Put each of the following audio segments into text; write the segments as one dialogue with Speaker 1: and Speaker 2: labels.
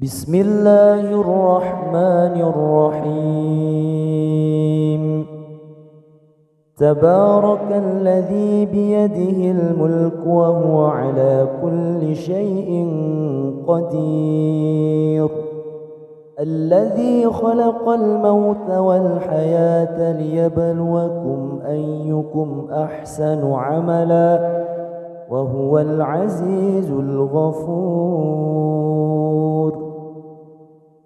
Speaker 1: بسم الله الرحمن الرحيم. تبارك الذي بيده الملك وهو على كل شيء قدير، الذي خلق الموت والحياة ليبلوكم أيكم أحسن عملا وهو العزيز الغفور.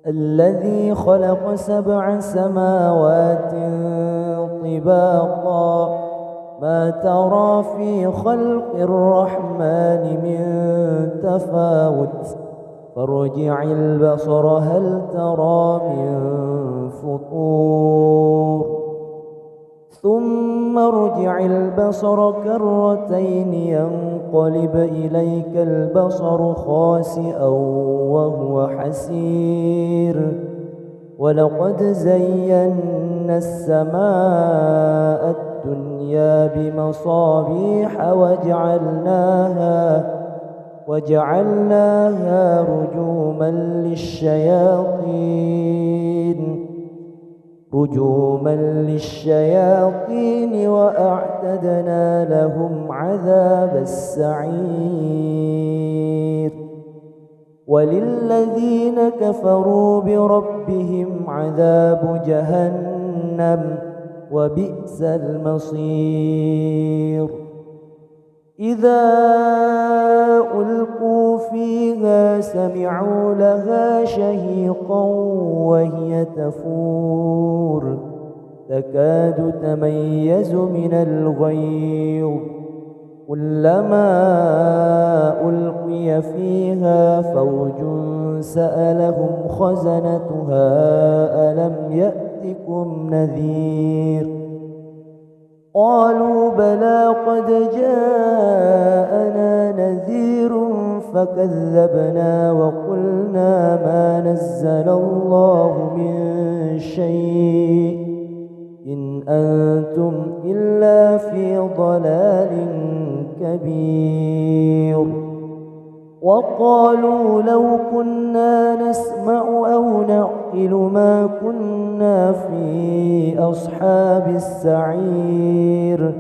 Speaker 1: الذي خلق 7 سماوات طباقا، ما ترى في خلق الرحمن من تفاوت، فارجع البصر هل ترى من فطور، ثم ارجع البصر كرتين ينقلب إليك البصر خاسئا وهو حسير. ولقد زينا السماء الدنيا بمصابيح وجعلناها رجوما للشياطين وأعتدنا لهم عذاب السعير. وللذين كفروا بربهم عذاب جهنم وبئس المصير. إذا ألقوا فيها سمعوا لها شهيقا وهي تفور، تكاد تميز من الغيظ، كلما ألقي فيها فوج سألهم خزنتها ألم يأتكم نذير، قالوا بلى قد جاءنا نذير فكذبنا وقلنا ما نزل الله من شيء إن أنتم إلا في ضلال كبير. وقالوا لو كنا نسمع أو نعقل ما كنا في أصحاب السعير،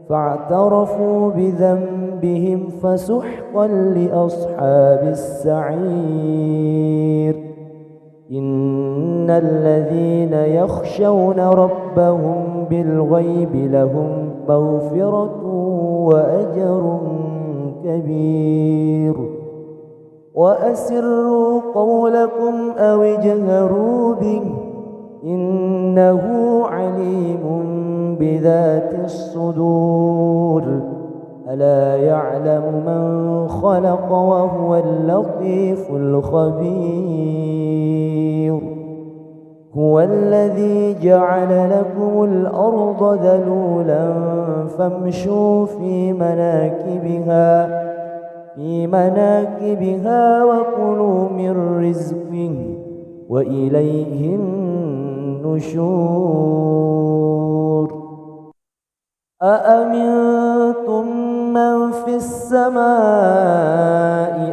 Speaker 1: فاعترفوا بذنبهم فسحقا لأصحاب السعير. إن الذين يخشون ربهم بالغيب لهم مغفرة وأجر كبير. وأسروا قولكم أو اجهروا به إنه عليم بذات الصدور. ألا يعلم من خلق وهو اللطيف الخبير. هو الذي جعل لكم الأرض ذلولا فامشوا في مناكبها وكلوا من رزقه وإليه النشور. أأمنتم من في السماء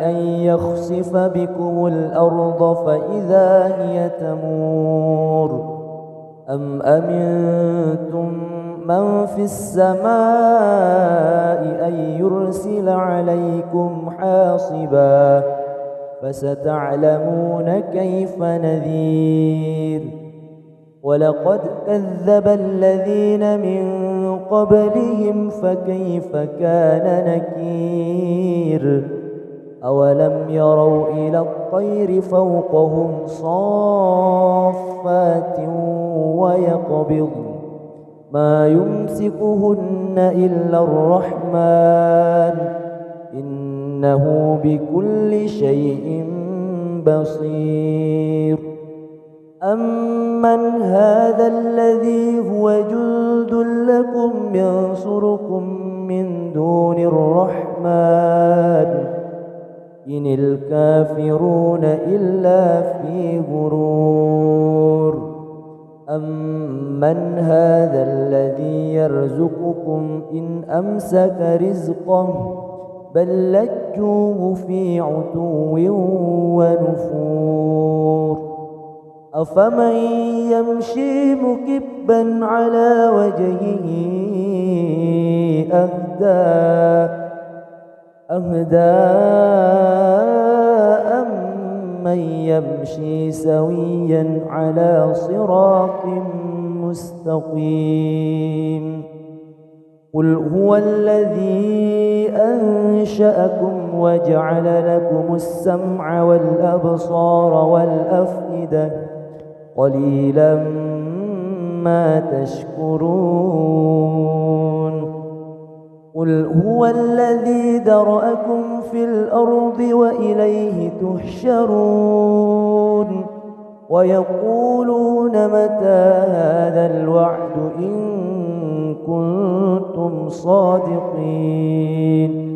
Speaker 1: أن يخسف بكم الأرض فإذا هي تمور، أم أمنتم من في السماء أن يرسل عليكم حاصبا، فستعلمون كيف نذير. ولقد كذب الذين من قبلهم فكيف كان نكير. أولم يروا إلى الطير فوقهم صافات ويقبض ما يمسكهن إلا الرحمن إنه بكل شيء بصير. أمن هذا الذي هو جند لكم ينصركم من دون الرحمن إن الكافرون إلا في غرور. أمن هذا الذي يرزقكم إن أمسك رزقه بل لجوا في عتو ونفور أفمن يمشي مكبا على وجهه أهدى أمن يمشي سويا على صراط مستقيم قل هو الذي أنشأكم وجعل لكم السمع والأبصار والأفئدة قليلا ما تشكرون قل هو الذي ذرأكم في الأرض وإليه تحشرون ويقولون متى هذا الوعد إن كنتم صادقين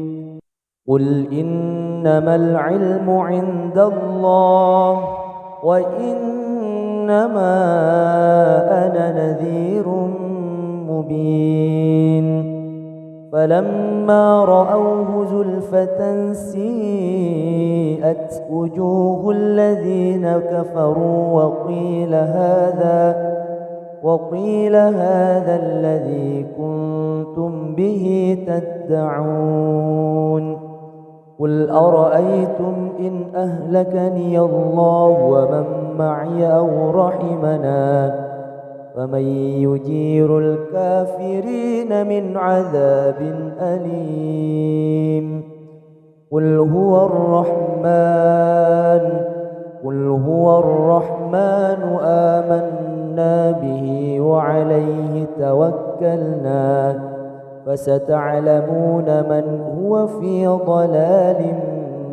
Speaker 1: قل إنما العلم عند الله وإنما أنا نذير مبين فلما رأوه زلفة سيئت وجوه الذين كفروا وقيل هذا الذي كنتم به تدعون قل أرأيتم إن أهلكني الله ومن معي أو رحمنا فمن يجير الكافرين من عذاب أليم قل هو الرحمن آمنا به وعليه توكلنا فستعلمون من هو في ضلال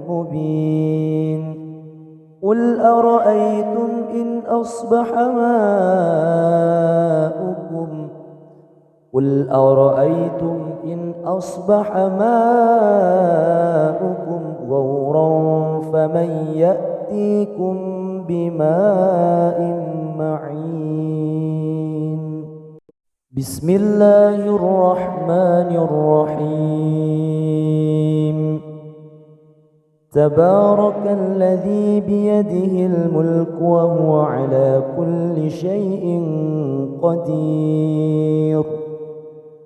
Speaker 1: مبين قل أرأيتم إن أصبح ماؤكم غورا فمن يأتيكم بماء معين بسم الله الرحمن الرحيم تبارك الذي بيده الملك وهو على كل شيء قدير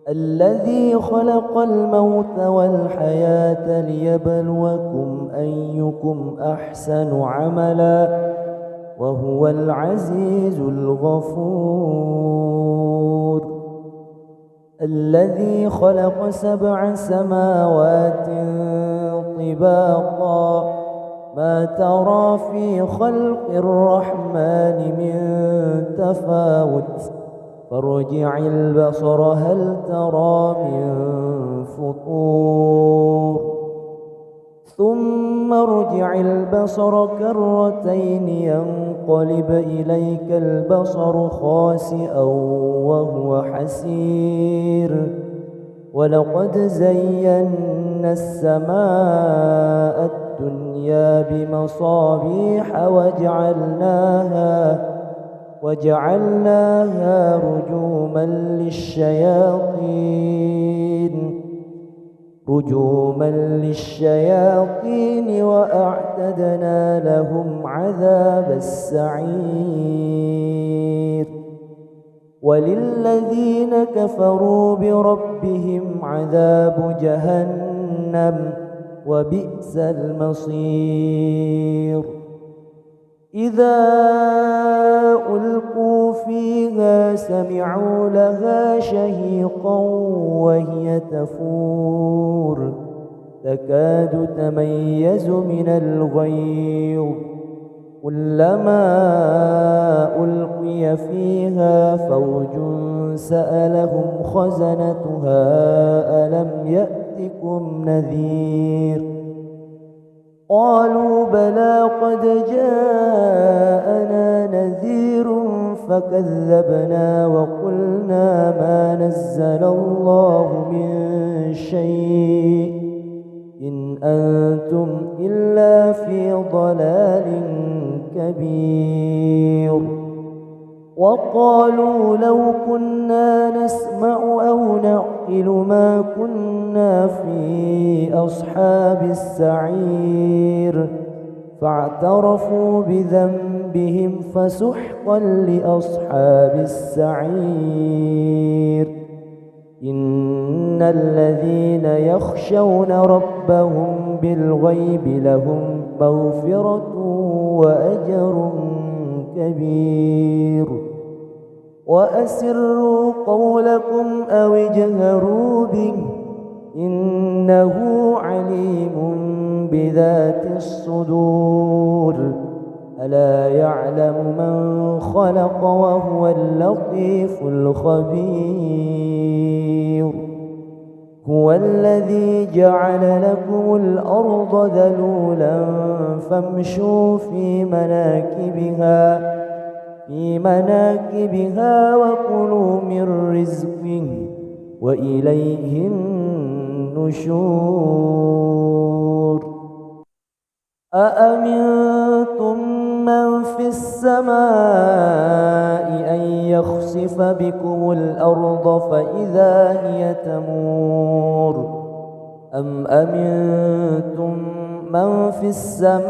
Speaker 1: الذي خلق الموت والحياة ليبلوكم أيكم أحسن عملا وهو العزيز الغفور الذي خلق 7 سماوات طباقا ما ترى في خلق الرحمن من تفاوت فارجع البصر هل ترى من فطور ثم ارجع البصر كرتين ينقلب إليك البصر خاسئا وهو حسير ولقد زينا السماء الدنيا بمصابيح وجعلناها رجوما للشياطين وأعتدنا لهم عذاب السعير وللذين كفروا بربهم عذاب جهنم وبئس المصير إذا ألقوا فيها سمعوا لها شهيقا وهي تفور تكاد تميز من الغيظ كلما ألقي فيها فوج سألهم خزنتها ألم يأتكم نذير قالوا بلى قد جاءنا نذير فكذبنا وقلنا ما نزل الله من شيء إن أنتم إلا في ضلال كبير وقالوا لو كنا نسمع أو نعقل ما كنا في أصحاب السعير فاعترفوا بذنبهم فسحقا لأصحاب السعير إن الذين يخشون ربهم بالغيب لهم مغفرة وأجر كبير وأسروا قولكم أو اجهروا به إنه عليم بذات الصدور ألا يعلم من خلق وهو اللطيف الخبير هو الذي جعل لكم الأرض ذلولا فامشوا في مناكبها وكلوا من رزقه وإليه النشور أأمنتم من في السماء أن يخسف بكم الأرض فإذا هي تمور أم أمنتم من في السماء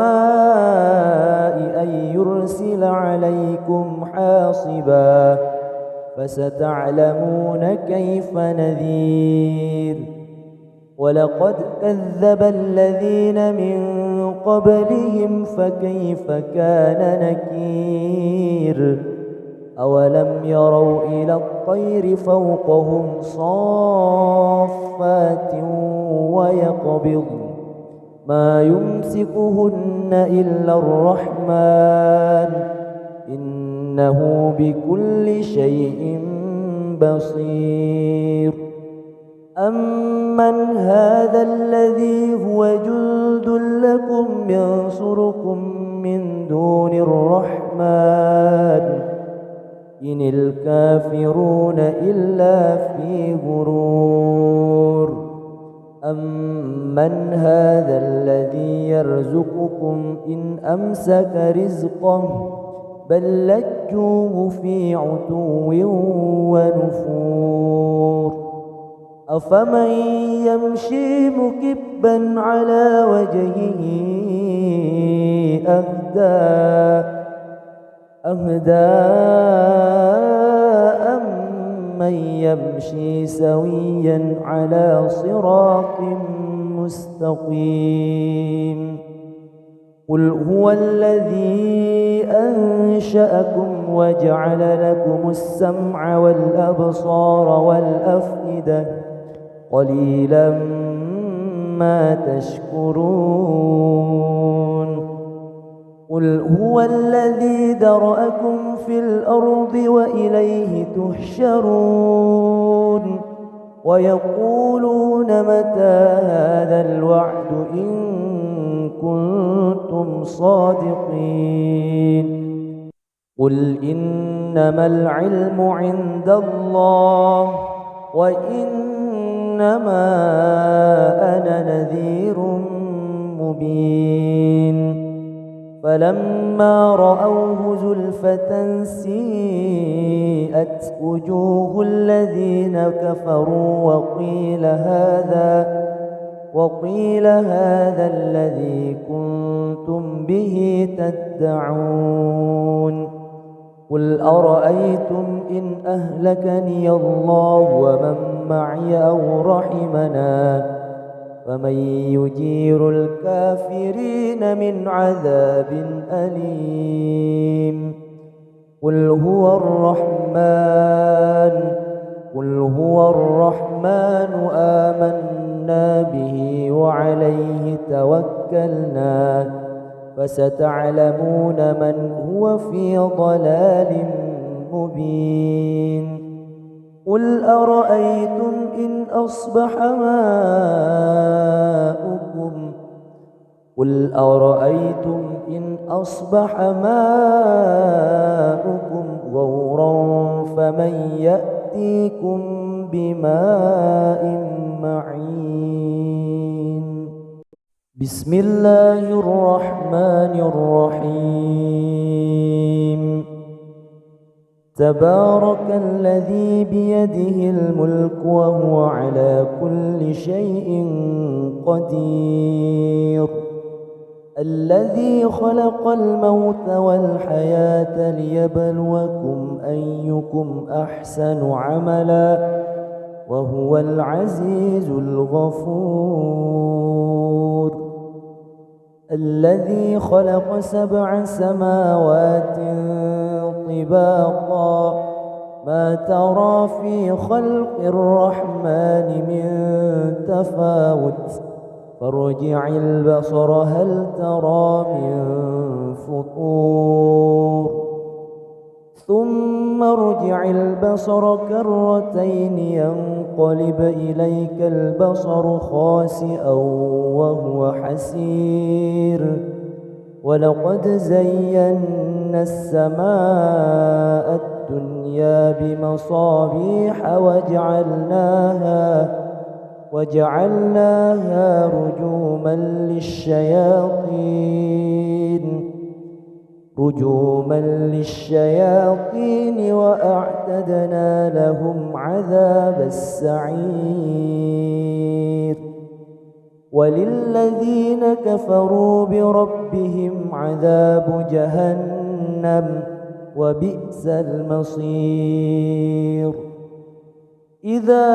Speaker 1: أن يرسل عليكم حاصبا فستعلمون كيف نذير ولقد كذب الذين من قبلهم فكيف كان نكير أولم يروا إلى الطير فوقهم صافات ويقبض ما يمسكهن إلا الرحمن إنه بكل شيء بصير أمن هذا الذي هو جند لكم ينصركم من دون الرحمن إن الكافرون إلا في غرور أمن هذا الذي يرزقكم إن أمسك رزقه بل لجوه في عتو ونفور أفمن يمشي مكبا على وجهه أهدى أمن يمشي سويا على صراط مستقيم قل هو الذي أنشأكم وجعل لكم السمع والأبصار والأفئدة قليلا ما تشكرون قل هو الذي ذرأكم في الأرض وإليه تحشرون ويقولون متى هذا الوعد إن كنتم صادقين قل إنما العلم عند الله وإنما أنا نذير مبين فلما رأوه زلفة سيئت وجوه الذين كفروا وقيل هذا الذي كنتم به تدعون قل أرأيتم إن أهلكني الله ومن معي أو رحمنا فمن يجير الكافرين من عذاب أليم قل هو الرحمن آمنا به وعليه توكلنا فستعلمون من هو في ضلال مبين قل أرأيتم إن أصبح ماؤكم غورا فمن يأتيكم بماء معين بسم الله الرحمن الرحيم تبارك الذي بيده الملك وهو على كل شيء قدير الذي خلق الموت والحياة ليبلوكم أيكم أحسن عملا وهو العزيز الغفور الذي خلق 7 سماوات طباقا ما ترى في خلق الرحمن من تفاوت فارجع البصر هل ترى من فطور ثم ارجع البصر كرتين ينقلب إليك البصر خاسئا وهو حسير ولقد زينا السماء الدنيا بمصابيح وجعلناها رجوما للشياطين وأعتدنا لهم عذاب السعير وللذين كفروا بربهم عذاب جهنم وبئس المصير إذا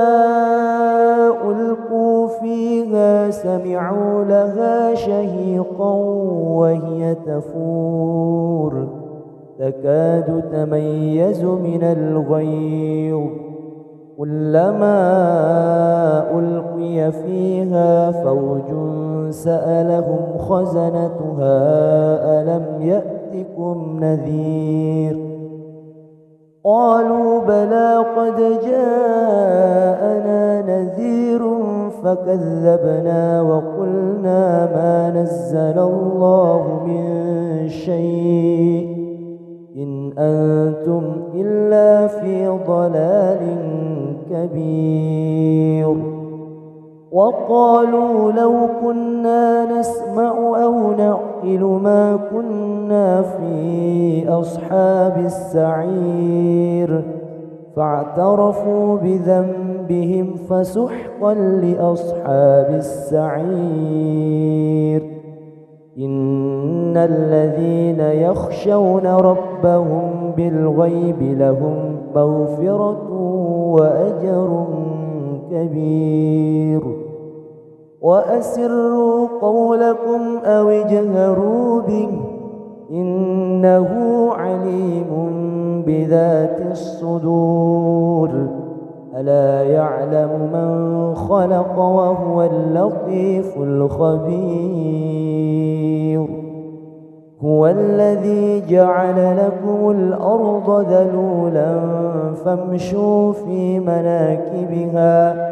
Speaker 1: ألقوا فيها سمعوا لها شهيقا وهي تفور تكاد تميز من الغيظ كلما ألقي فيها فوج سألهم خزنتها ألم يأتكم نذير قالوا بلى قد جاءنا نذير فكذبنا وقلنا ما نزل الله من شيء إن أنتم إلا في ضلال كبير وقالوا لو كنا نسمع أو نعقل ما كنا في أصحاب السعير فاعترفوا بذنبهم فسحقا لأصحاب السعير إن الذين يخشون ربهم بالغيب لهم مغفرة وأجر كبير وأسروا قولكم أو اجهروا به إنه عليم بذات الصدور ألا يعلم من خلق وهو اللطيف الخبير هو الذي جعل لكم الأرض ذلولا فامشوا في مناكبها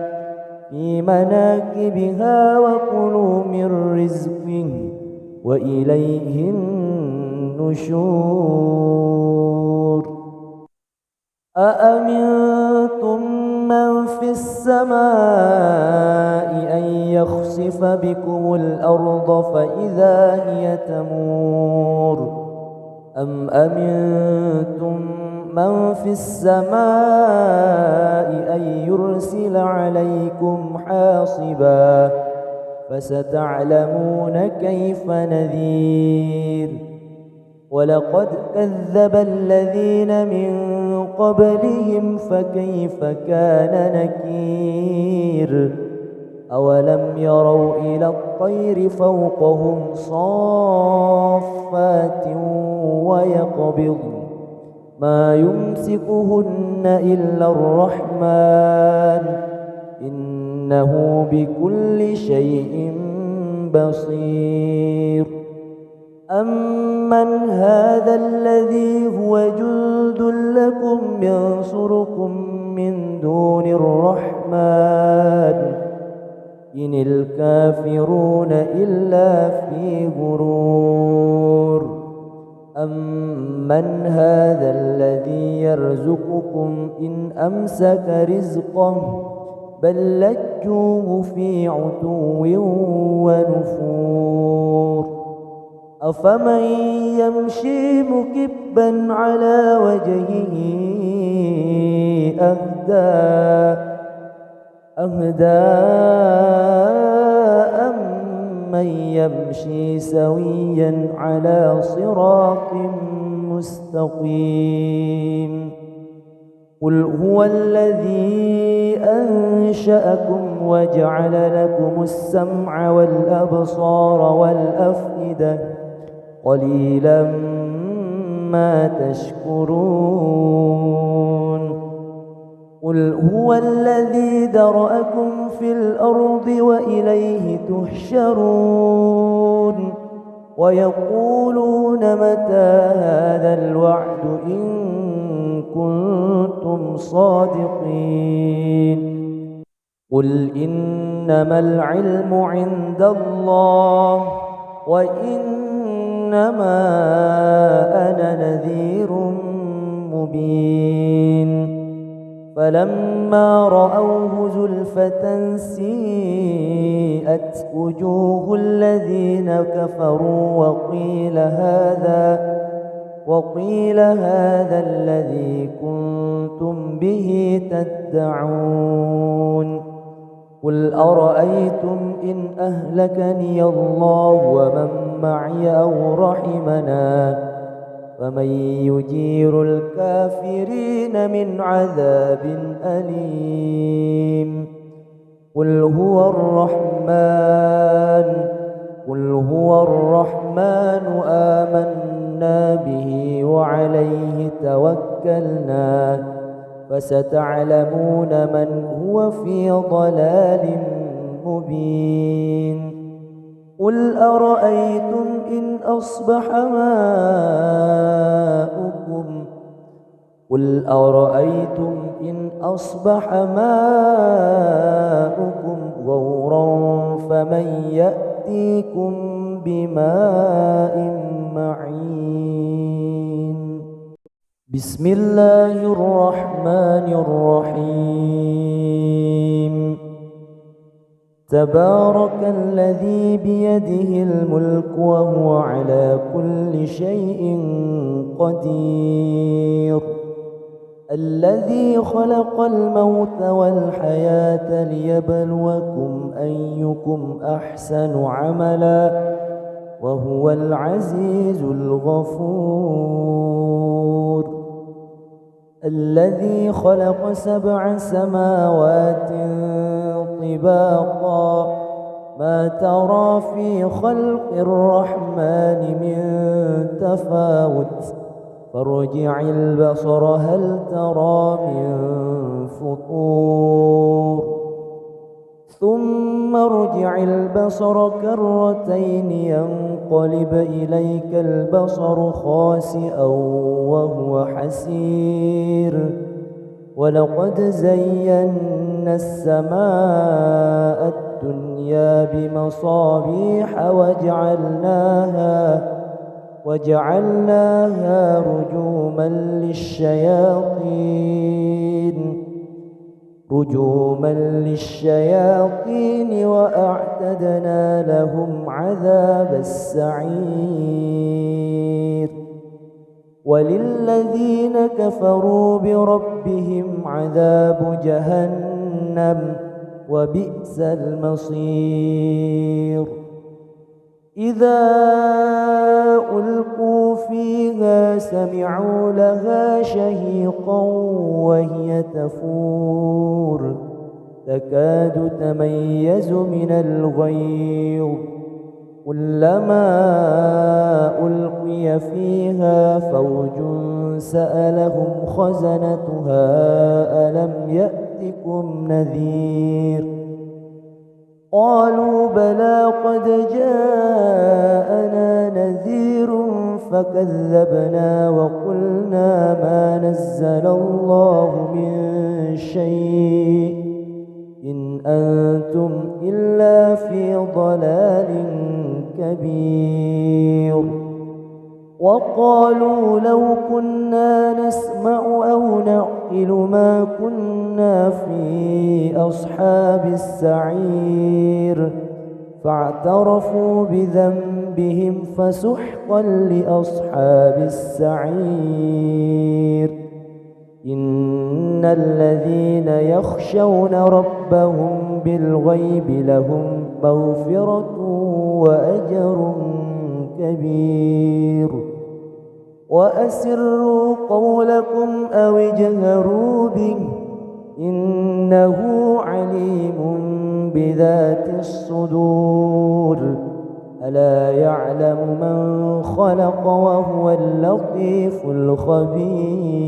Speaker 1: وكلوا من رزقه وإليه النشور أأمنتم من في السماء أن يخسف بكم الأرض فإذا هي تمور أم أمنتم من في السماء أن يرسل عليكم حاصبا فستعلمون كيف نذير ولقد كذب الذين من قبلهم فكيف كان نكير أولم يروا إلى الطير فوقهم صافات ويقبض ما يمسكهن إلا الرحمن إنه بكل شيء بصير أمن هذا الذي هو جند لكم ينصركم من دون الرحمن إن الكافرون إلا في غرور أمن هذا الذي يرزقكم إن أمسك رزقه بل لجوه في عتو ونفور أفمن يمشي مكبا على وجهه أهدى أمن يمشي سويا على صراط مستقيم قل هو الذي أنشأكم وجعل لكم السمع والأبصار والأفئدة قليلا ما تشكرون قل هو الذي ذرأكم في الأرض وإليه تحشرون ويقولون متى هذا الوعد إن كنتم صادقين قل إنما العلم عند الله وإنما أنا نذير مبين فلما رأوه زلفة سيئت وجوه الذين كفروا وقيل هذا الذي كنتم به تدعون قل أرأيتم إن أهلكني الله ومن معي أو رحمنا فمن يجير الكافرين من عذاب أليم قل هو الرحمن آمنا به وعليه توكلنا فستعلمون من هو في ضلال مبين قل أرأيتم إن أصبح ماؤكم غورا فمن يأتيكم بماء معين بسم الله الرحمن الرحيم تبارك الذي بيده الملك وهو على كل شيء قدير الذي خلق الموت والحياة ليبلوكم أيكم أحسن عملا وهو العزيز الغفور الذي خلق 7 سماوات طباقا ما ترى في خلق الرحمن من تفاوت فارجع البصر هل ترى من فطور ثم ارجع البصر كرتين ينقلب إليك البصر خاسئا وهو حسير ولقد زينا السماء الدنيا بمصابيح وجعلناها رجوما للشياطين وأعتدنا لهم عذاب السعير وللذين كفروا بربهم عذاب جهنم وبئس المصير إذا ألقوا فيها سمعوا لها شهيقا وهي تفور تكاد تميز من الغيظ كلما ألقي فيها فوج سألهم خزنتها ألم يأتكم نذير قالوا بلى قد جاءنا نذير فكذبنا وقلنا ما نزل الله من شيء إن أنتم إلا في ضلال كبير وقالوا لو كنا نسمع أو نعقل ما كنا في أصحاب السعير فاعترفوا بذنبهم بهم فسحقا لأصحاب السعير إن الذين يخشون ربهم بالغيب لهم مغفرة وأجر كبير وأسروا قولكم أو اجهروا به إنه عليم بذات الصدور ألا يعلم من خلق وهو اللطيف الخبير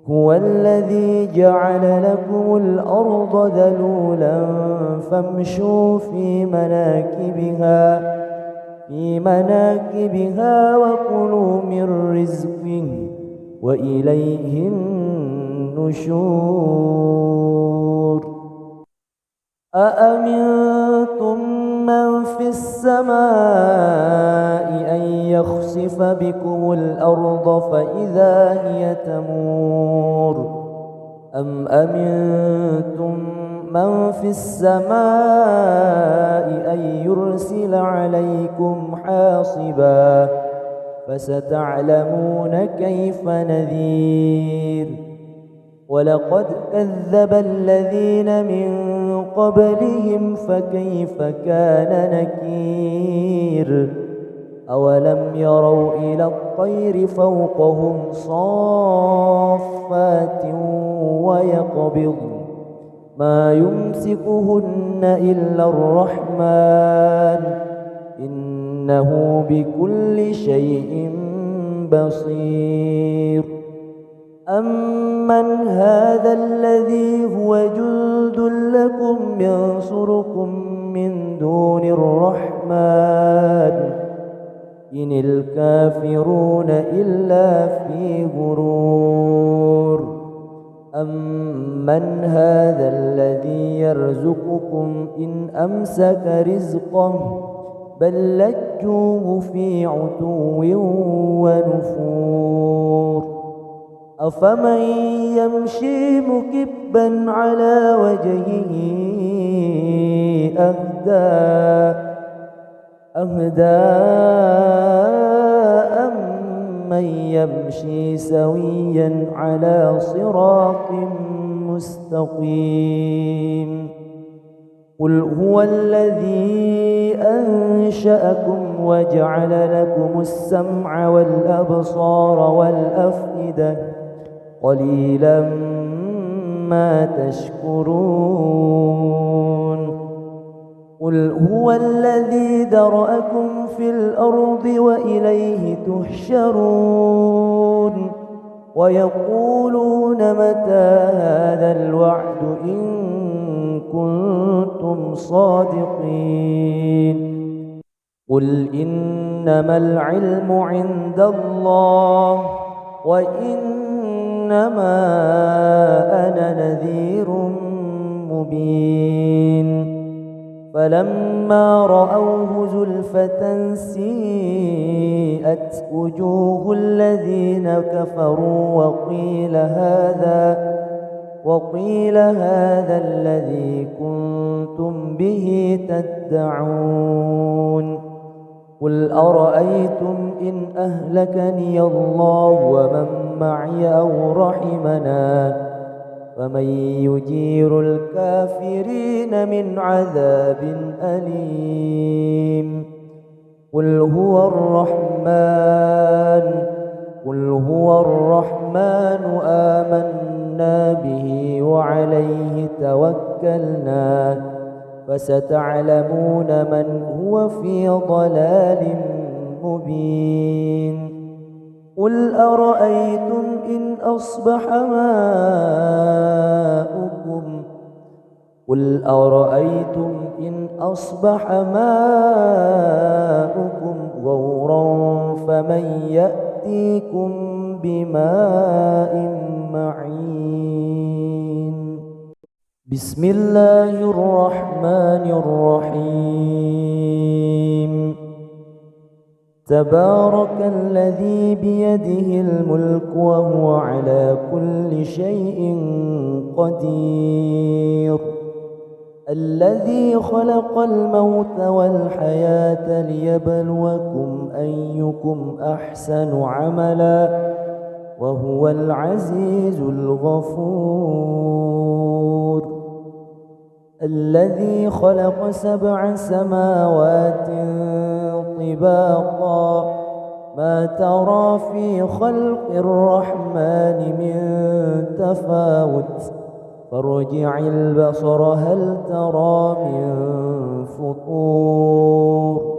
Speaker 1: هو الذي جعل لكم الأرض ذلولا فامشوا في مناكبها وكلوا من رزقه وإليه النشور أأمنتم من في السماء أن يخسف بكم الأرض فإذا هي تمور أم أمنتم من في السماء أن يرسل عليكم حاصبا فستعلمون كيف نذير ولقد كذب الذين من قبلهم فكيف كان نكير أولم يروا إلى الطير فوقهم صافات ويقبض ما يمسكهن إلا الرحمن إنه بكل شيء بصير أمن هذا الذي هو جند لكم ينصركم من دون الرحمن إن الكافرون إلا في غرور أمن هذا الذي يرزقكم إن أمسك رزقه بل لجوه في عتو ونفور أفمن يمشي مكبا على وجهه أهدى أمن يمشي سويا على صراط مستقيم قل هو الذي أنشأكم وجعل لكم السمع والأبصار والأفئدة قليلا ما تشكرون قل هو الذي ذرأكم في الأرض وإليه تحشرون ويقولون متى هذا الوعد إن كنتم صادقين قل إنما العلم عند الله وإنما أنا نذير مبين فلما رأوه زلفة سيئت وجوه الذين كفروا وقيل هذا الذي كنتم به تدعون قل أرأيتم إن أهلكني الله ومن معي أو رحمنا فمن يجير الكافرين من عذاب أليم قل هو الرحمن آمنا به وعليه توكلنا فستعلمون من هو في ضلال مبين قل أرأيتم إن أصبح ماؤكم غورا فمن يأتيكم بماء معين بسم الله الرحمن الرحيم تبارك الذي بيده الملك وهو على كل شيء قدير الذي خلق الموت والحياة ليبلوكم أيكم أحسن عملا وهو العزيز الغفور. الذي خلق 7 سماوات طباقا ما ترى في خلق الرحمن من تفاوت فارجع البصر هل ترى من فطور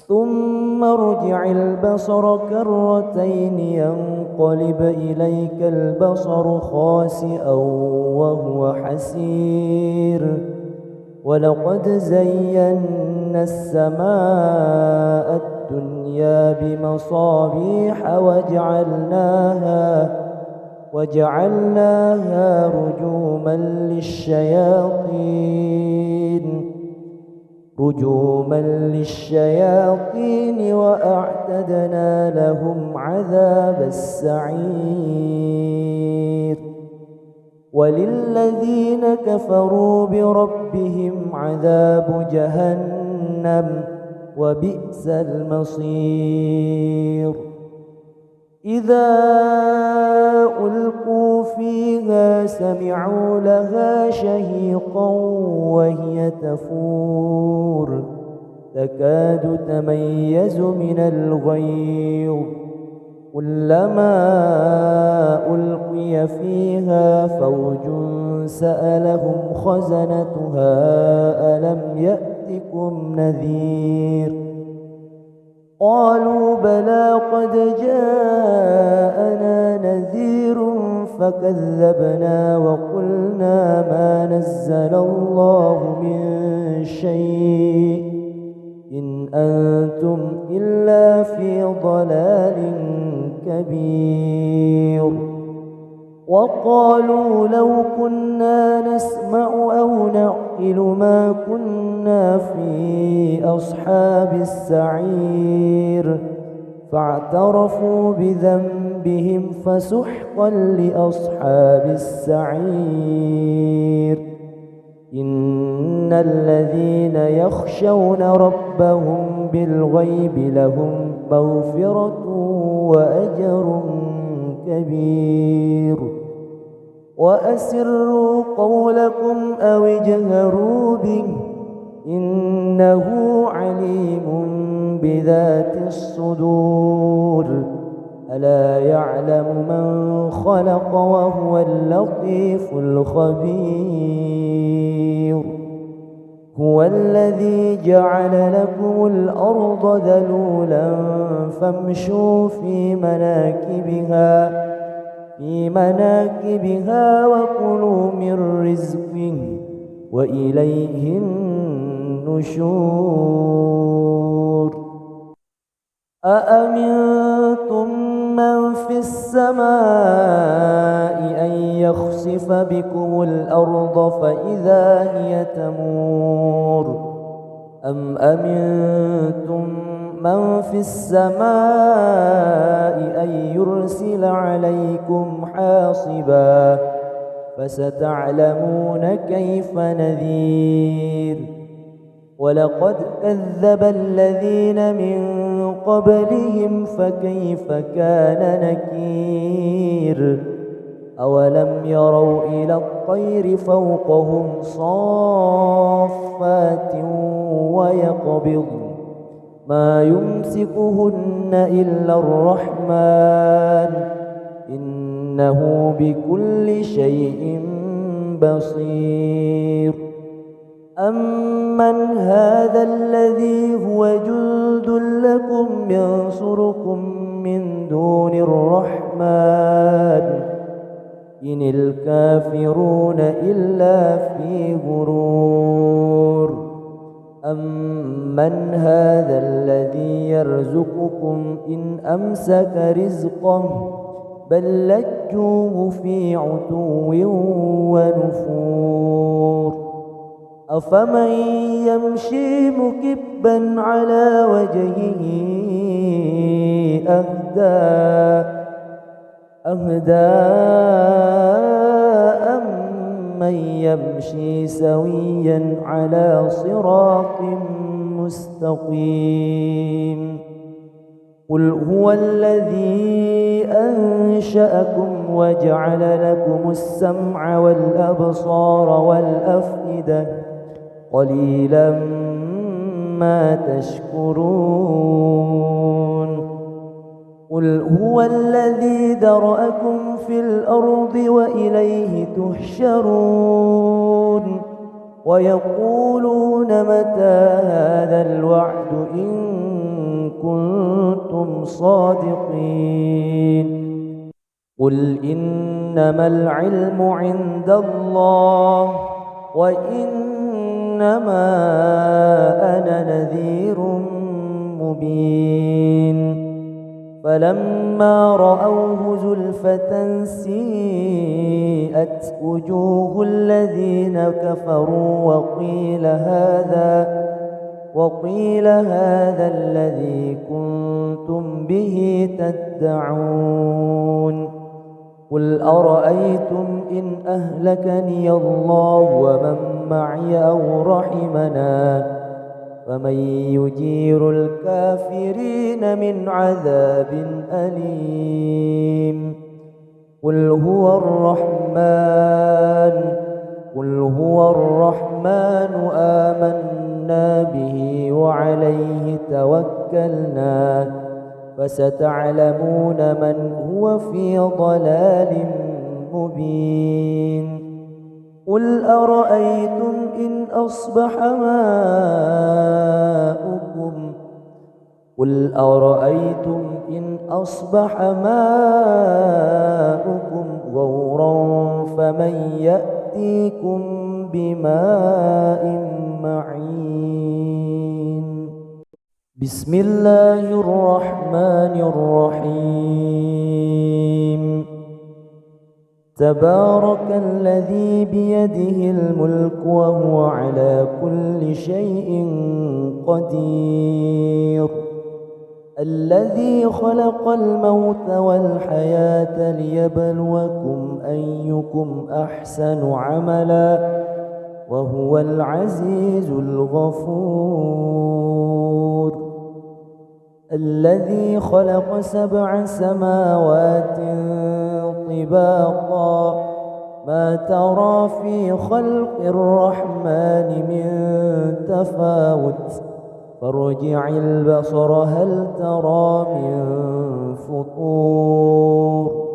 Speaker 1: ثم ارجع البصر كرتين ينقلب إليك البصر خاسئا وهو حسير ولقد زينا السماء الدنيا بمصابيح وجعلناها رجوما للشياطين وأعتدنا لهم عذاب السعير. وللذين كفروا بربهم عذاب جهنم وبئس المصير. إذا ألقوا فيها سمعوا لها شهيقا وهي تفور تكاد تميز من الغيظ كلما ألقي فيها فوج سألهم خزنتها ألم يأتكم نذير قالوا بلى قد جاءنا نذير فكذبنا وقلنا ما نزل الله من شيء إن أنتم إلا في ضلال كبير. وقالوا لو كنا نسمع أو نعقل ما كنا في أصحاب السعير فاعترفوا بذنبهم فسحقا لأصحاب السعير. إن الذين يخشون ربهم بالغيب لهم مغفرة وأجر كبير. وأسروا قولكم أو اجهروا به إنه عليم بذات الصدور. ألا يعلم من خلق وهو اللطيف الخبير. هو الذي جعل لكم الأرض ذلولا فامشوا في مناكبها وكلوا من رزقه وإليه النشور. أأمنتم من في السماء أن يخسف بكم الأرض فإذا هي تمور أم أمنتم من في السماء أن يرسل عليكم حاصبا فستعلمون كيف نذير. ولقد كذب الذين من قبلهم فكيف كان نكير. أولم يروا إلى الطير فوقهم صافات ويقبض ما يمسكهن إلا الرحمن إنه بكل شيء بصير. أمن هذا الذي هو جند لكم ينصركم من دون الرحمن إن الكافرون إلا في غرور. أمن هذا الذي يرزقكم إن أمسك رزقه بل لجوه في عتو ونفور. أفمن يمشي مكبا على وجهه أهدى أمن يمشي سويا على صراط مستقيم قل هو الذي أنشأكم وجعل لكم السمع والأبصار والأفئدة قليلا ما تشكرون قل هو الذي ذرأكم في الأرض وإليه تحشرون ويقولون متى هذا الوعد إن كنتم صادقين قل إنما العلم عند الله وإنما أنا نذير مبين فلما رأوه زلفة سيئت وجوه الذين كفروا وقيل هذا الذي كنتم به تدعون قل أرأيتم إن أهلكني الله ومن معي أو رحمنا فمن يجير الكافرين من عذاب أليم قل هو الرحمن آمنا به وعليه توكلنا فستعلمون من هو في ضلال مبين قل أرأيتم إن أصبح ماؤكم غورا فمن يأتيكم بماء معين بسم الله الرحمن الرحيم تبارك الذي بيده الملك وهو على كل شيء قدير الذي خلق الموت والحياة ليبلوكم أيكم أحسن عملا وهو العزيز الغفور الذي خلق 7 سماوات طباقا ما ترى في خلق الرحمن من تفاوت فارجع البصر هل ترى من فطور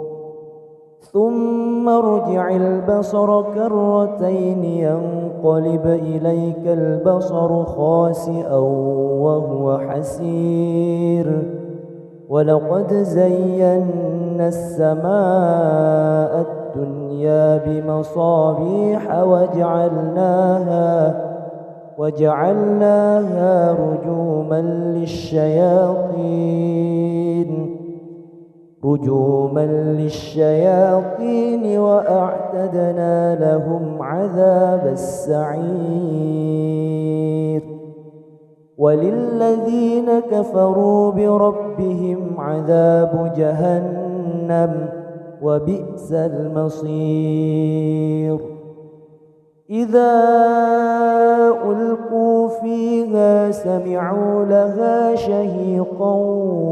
Speaker 1: ثم ارجع البصر كرتين ينقلب إليك البصر خاسئا وهو حسير ولقد زينا السماء الدنيا بمصابيح وجعلناها رجوما للشياطين وأعتدنا لهم عذاب السعير وللذين كفروا بربهم عذاب جهنم وبئس المصير إذا ألقوا فيها سمعوا لها شهيقا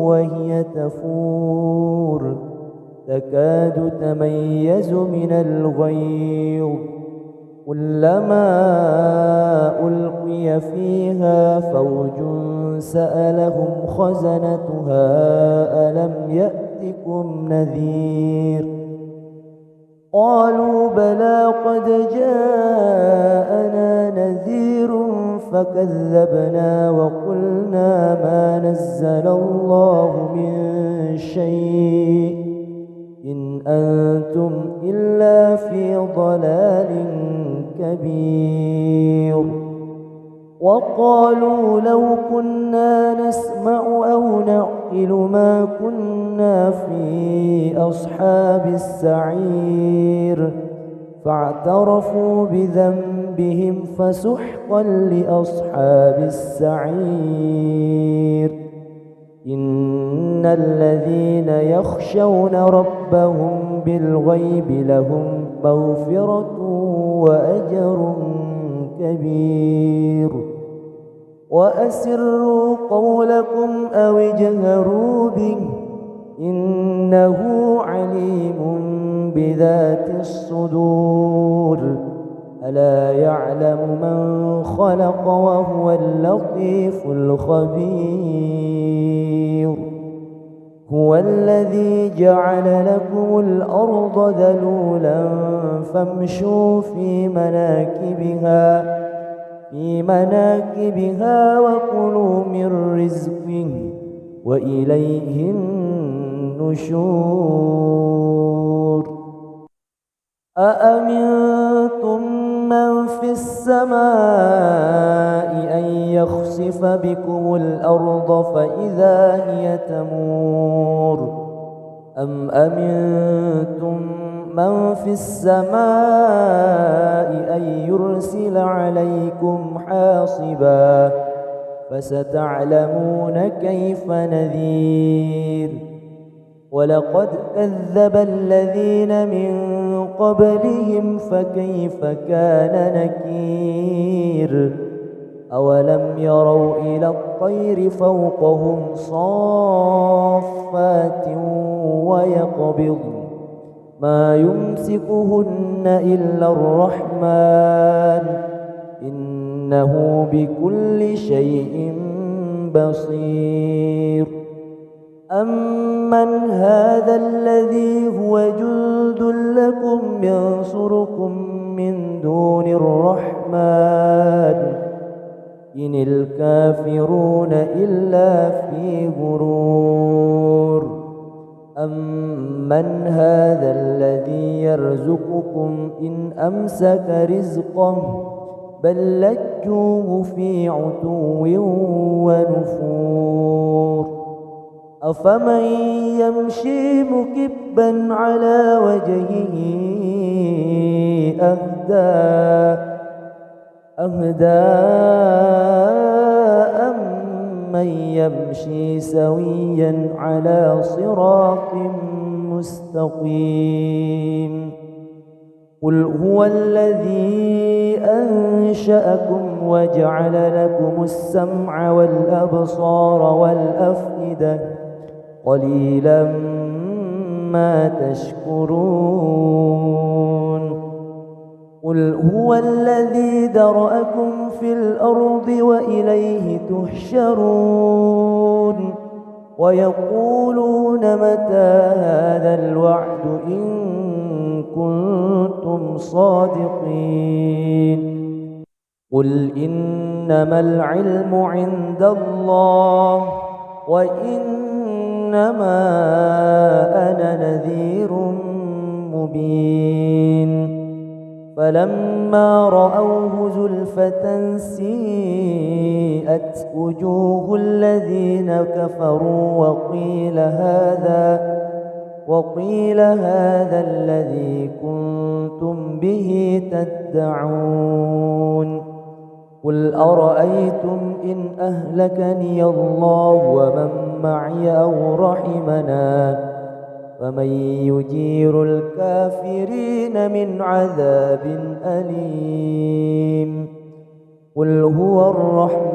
Speaker 1: وهي تفور تكاد تميز من الغيظ كلما ألقي فيها فوج سألهم خزنتها ألم يأتكم نذير قالوا بلى قد جاءنا نذير فكذبنا وقلنا ما نزل الله من شيء إن أنتم إلا في ضلال كبير وقالوا لو كنا نسمع أو نعقل ما كنا في أصحاب السعير فاعترفوا بذنبهم فسحقا لأصحاب السعير إن الذين يخشون ربهم بالغيب لهم مغفرة وأجر كبير وأسروا قولكم أو اجهروا به إنه عليم بذات الصدور ألا يعلم من خلق وهو اللطيف الخبير هو الذي جعل لكم الأرض ذلولا فامشوا في مناكبها وكلوا من رزقه وإليه النشور أأمنتم من في السماء أن يخسف بكم الأرض فإذا هي تمور أم أمنتم من في السماء أن يرسل عليكم حاصبا فستعلمون كيف نذير ولقد كذب الذين من قبلهم فكيف كان نكير أولم يروا إلى الطير فوقهم صافات ويقبض ما يمسكهن إلا الرحمن إنه بكل شيء بصير أمن هذا الذي هو جند لكم ينصركم من دون الرحمن إن الكافرون إلا في غرور أمن هذا الذي يرزقكم إن أمسك رزقه بل لجوه في عتو ونفور أفمن يمشي مكبا على وجهه أهدى أمن يمشي سويا على صراط مستقيم قل هو الذي أنشأكم وجعل لكم السمع والأبصار والأفئدة قليلا ما تشكرون قل هو الذي ذرأكم في الأرض وإليه تحشرون ويقولون متى هذا الوعد إن كنتم صادقين قل إنما العلم عند الله وإنما أنا نذير مبين فلما رأوه زلفة سيئت وجوه الذين كفروا وقيل هذا الذي كنتم به تدعون قل أرأيتم إن أهلكني الله ومن معي أو رحمنا فمن يجير الكافرين من عذاب أليم قل هو الرحمن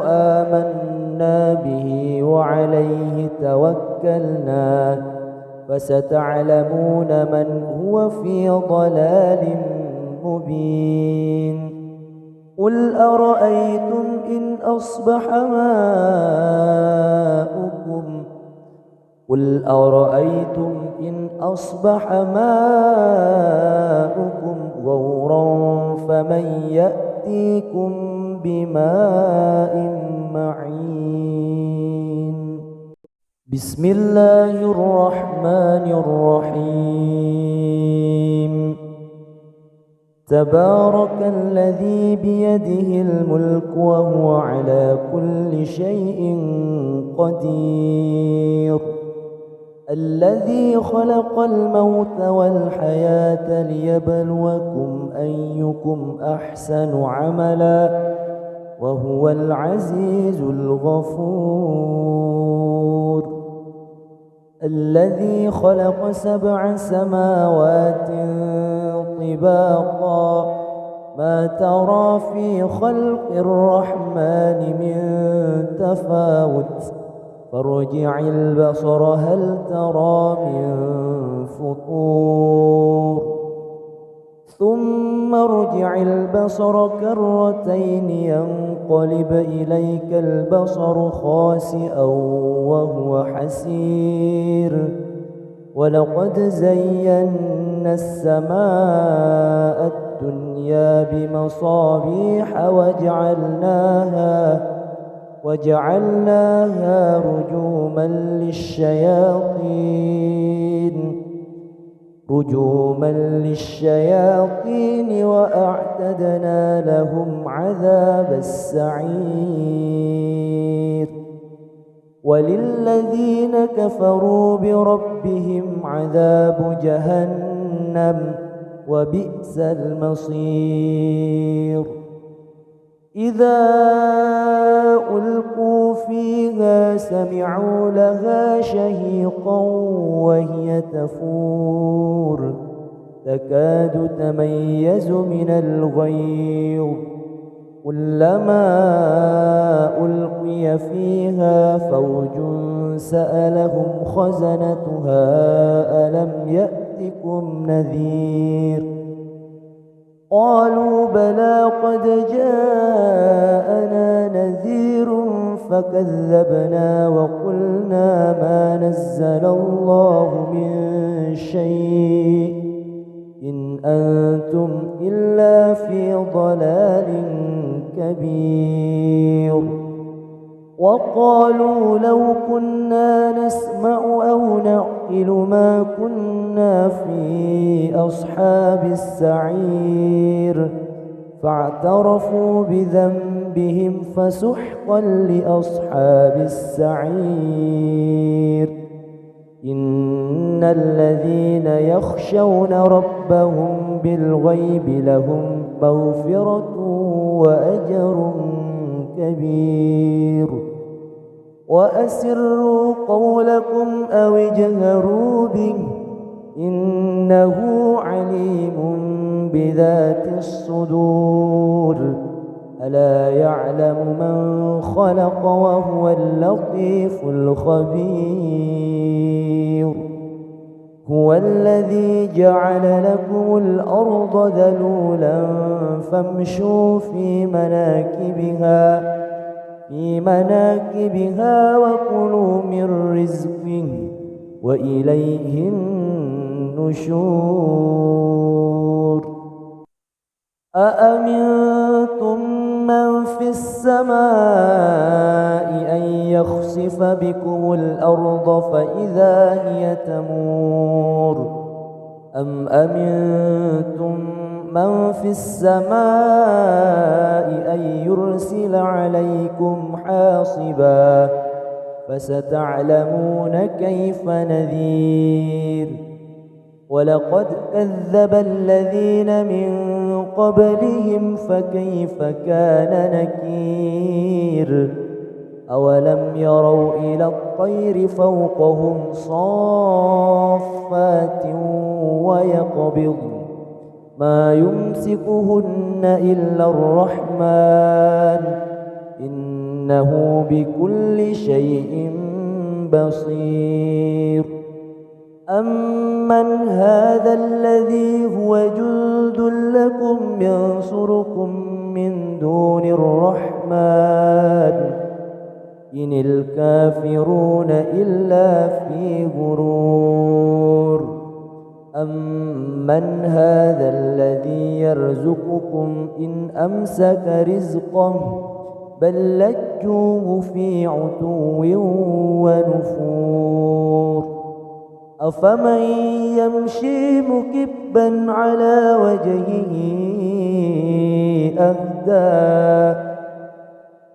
Speaker 1: آمنا به وعليه توكلنا فستعلمون من هو في ضلال مبين قل أرأيتم إن أصبح ماؤكم غورا فمن يأتيكم بماء معين بسم الله الرحمن الرحيم تبارك الذي بيده الملك وهو على كل شيء قدير الذي خلق الموت والحياة ليبلوكم أيكم أحسن عملا وهو العزيز الغفور الذي خلق 7 سماوات طباقا ما ترى في خلق الرحمن من تفاوت فارجع البصر هل ترى من فطور ثم ارجع البصر كرتين ينقلب إليك البصر خاسئا وهو حسير ولقد زينا السماء الدنيا بمصابيح وجعلناها رجوما للشياطين وأعتدنا لهم عذاب السعير وللذين كفروا بربهم عذاب جهنم وبئس المصير إذا ألقوا فيها سمعوا لها شهيقا وهي تفور تكاد تميز من الغيظ كلما ألقي فيها فوج سألهم خزنتها ألم يأتكم نذير قالوا بلى قد جاءنا نذير فكذبنا وقلنا ما نزل الله من شيء إن أنتم إلا في ضلال كبير وقالوا لو كنا نسمع أو نعقل ما كنا في أصحاب السعير فاعترفوا بذنبهم فسحقا لأصحاب السعير إن الذين يخشون ربهم بالغيب لهم مغفرة وأجر كبير وأسروا قولكم أو اجهروا به إنه عليم بذات الصدور ألا يعلم من خلق وهو اللطيف الخبير هو الذي جعل لكم الأرض ذلولا فامشوا في مناكبها وكلوا من رزقه وإليه النشور أأمنتم من في السماء أن يخسف بكم الأرض فإذا هي تمور أم أمنتم من في السماء أن يرسل عليكم حاصبا فستعلمون كيف نذير ولقد كذب الذين من قبلهم فكيف كان نكير أولم يروا إلى الطير فوقهم صافات ويقبض ما يمسكهن إلا الرحمن إنه بكل شيء بصير أمن هذا الذي هو جند لكم ينصركم من دون الرحمن إن الكافرون إلا في غرور أمن هذا الذي يرزقكم إن أمسك رزقه بل لجوه في عتو ونفور أفمن يمشي مكبا على وجهه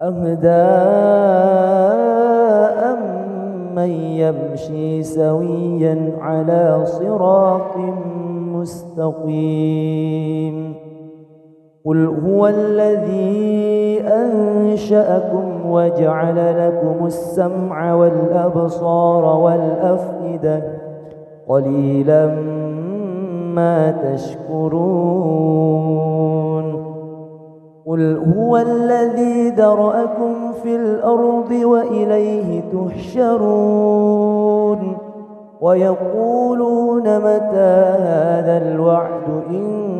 Speaker 1: أهدى أمن يمشي سويا على صراط مستقيم قل هو الذي أنشأكم وجعل لكم السمع والأبصار والأفئدة قليلا ما تشكرون قل هو الذي ذرأكم في الأرض وإليه تحشرون ويقولون متى هذا الوعد إن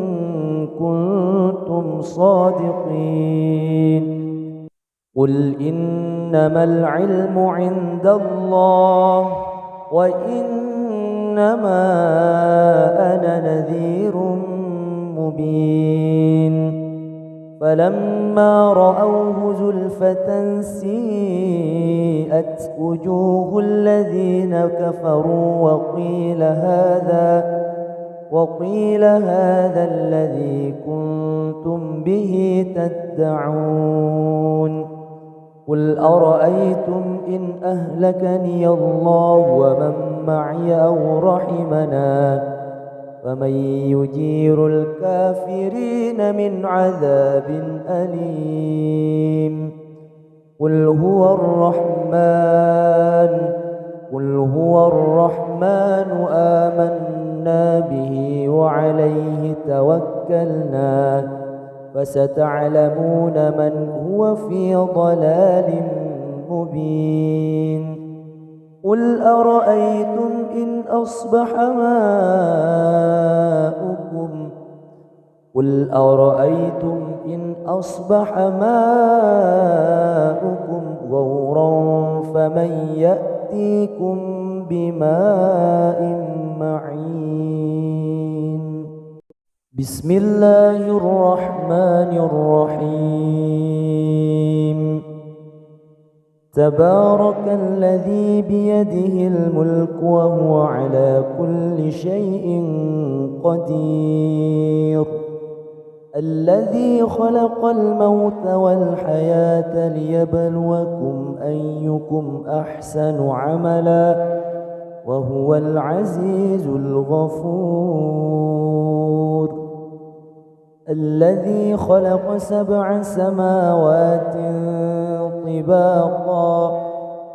Speaker 1: كنتم صادقين قل إنما العلم عند الله وإنما أنا نذير مبين فلما رأوه زلفة سيئت وجوه الذين كفروا وقيل هذا الذي كنتم به تدعون قل أرأيتم إن أهلكني الله ومن معي أو رحمنا فمن يجير الكافرين من عذاب أليم قل هو الرحمن آمنا به وعليه توكلنا فستعلمون من هو في ضلال مبين قل أرأيتم إن أصبح ماؤكم غورا فمن يأتيكم بماء معين بسم الله الرحمن الرحيم تبارك الذي بيده الملك وهو على كل شيء قدير الذي خلق الموت والحياة ليبلوكم أيكم أحسن عملا وهو العزيز الغفور الذي خلق 7 سماوات طباقا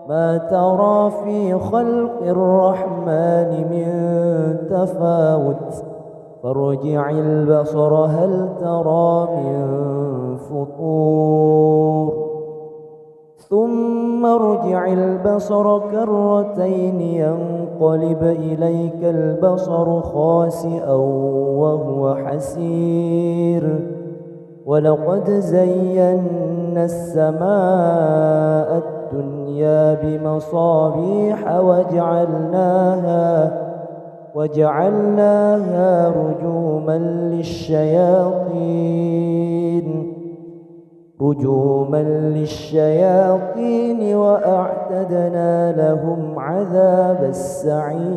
Speaker 1: ما ترى في خلق الرحمن من تفاوت فارجع البصر هل ترى من فطور ثم ارجع البصر كرتين ينقلب إليك البصر خاسئا وهو حسير ولقد زينا السماء الدنيا بمصابيح وجعلناها رجوما للشياطين وأعتدنا لهم عذاب السعير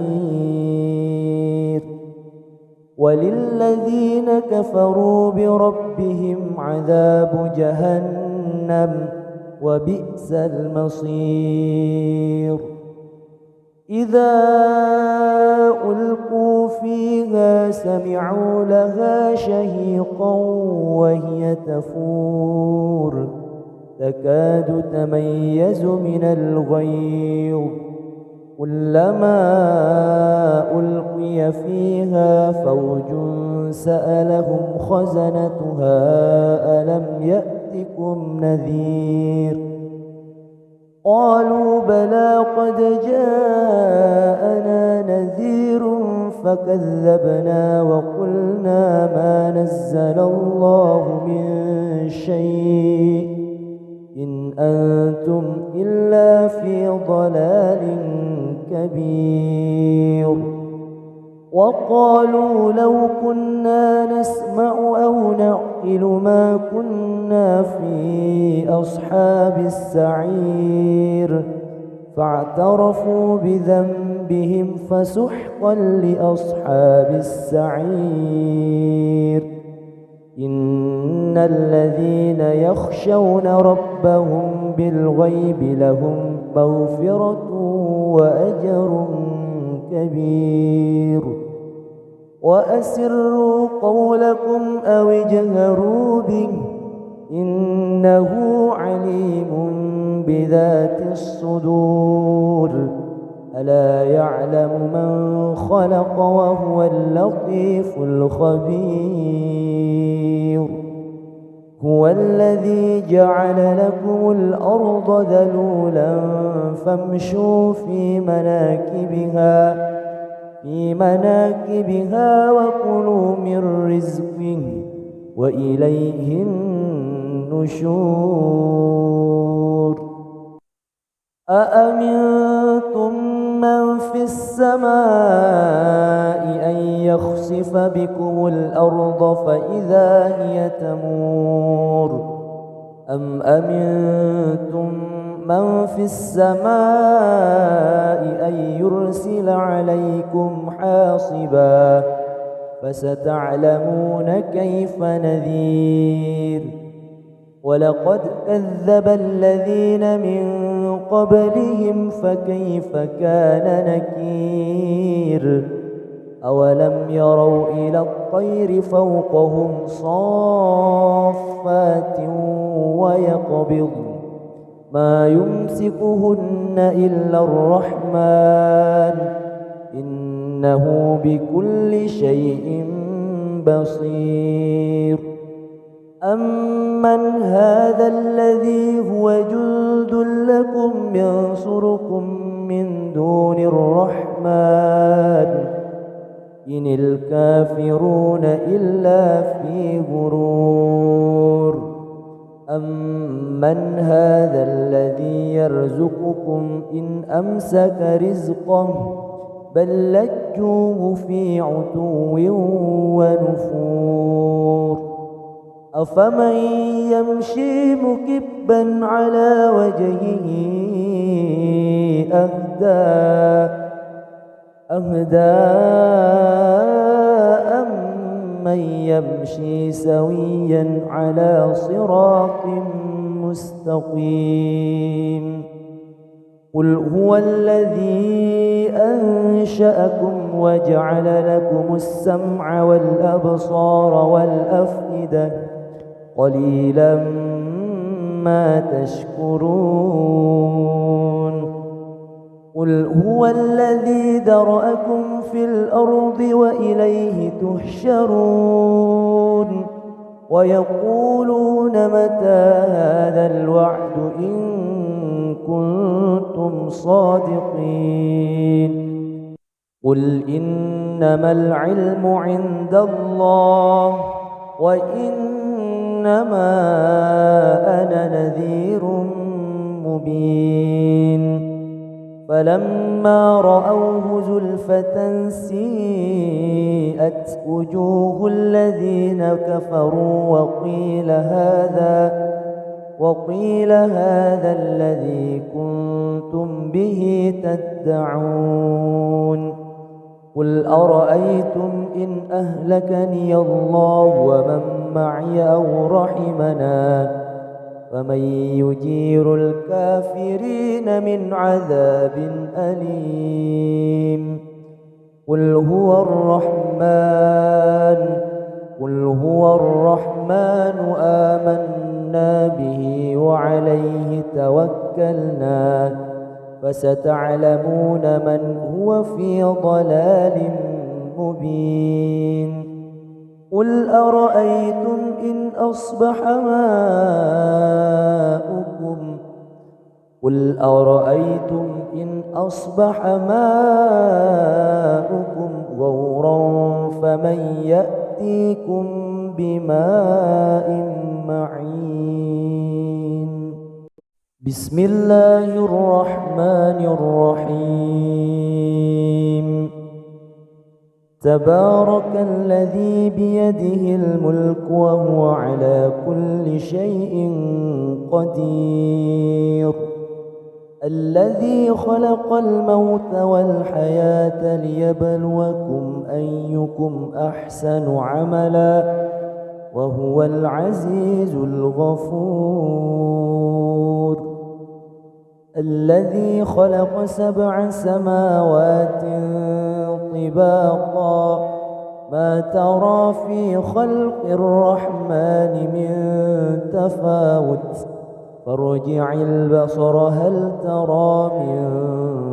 Speaker 1: وللذين كفروا بربهم عذاب جهنم وبئس المصير إذا ألقوا فيها سمعوا لها شهيقا وهي تفور تكاد تميز من الغيظ كلما ألقي فيها فوج سألهم خزنتها ألم يأتكم نذير قالوا بلى قد جاءنا نذير فكذبنا وقلنا ما نزل الله من شيء إن أنتم إلا في ضلال كبير وقالوا لو كنا نسمع أو نعقل ما كنا في أصحاب السعير فاعترفوا بذنبهم فسحقا لأصحاب السعير إن الذين يخشون ربهم بالغيب لهم مغفرة وأجر كبير وأسروا قولكم أو اجهروا به إنه عليم بذات الصدور ألا يعلم من خلق وهو اللطيف الخبير هو الذي جعل لكم الأرض ذلولا فامشوا في مناكبها وكلوا من رزقه وإليه النشور أأمنتم من في السماء أن يخسف بكم الأرض فإذا هي تمور أم أمنتم من في السماء أن يرسل عليكم حاصبا فستعلمون كيف نذير ولقد كذب الذين من قبلهم فكيف كان نكير أولم يروا إلى الطير فوقهم صافات ويقبض ما يمسكهن إلا الرحمن إنه بكل شيء بصير أمن هذا الذي هو جند لكم ينصركم من دون الرحمن إن الكافرون إلا في غرور أمن هذا الذي يرزقكم إن أمسك رزقه بل لجوه في عتو ونفور أفمن يمشي مكبا على وجهه أهدى أمن يمشي سويا على صراط مستقيم قل هو الذي أنشأكم وجعل لكم السمع والأبصار والأفئدة قليلا ما تشكرون قل هو الذي ذرأكم في الأرض وإليه تحشرون ويقولون متى هذا الوعد إن كنتم صادقين قل إنما العلم عند الله وإنما أنا نذير مبين فلما رأوه زلفة سيئت وجوه الذين كفروا وقيل هذا الذي كنتم به تدعون قل أرأيتم إن أهلكني الله ومن معي أو رحمنا فمن يجير الكافرين من عذاب أليم قل هو الرحمن آمنا به وعليه توكلنا فستعلمون من هو في ضلال مبين قل أرأيتم إن أصبح ماؤكم غورا فمن يأتيكم بماء معين بسم الله الرحمن الرحيم تبارك الذي بيده الملك وهو على كل شيء قدير الذي خلق الموت والحياة ليبلوكم أيكم أحسن عملا وهو العزيز الغفور الذي خلق 7 سماوات طباقا ما ترى في خلق الرحمن من تفاوت فارجع البصر هل ترى من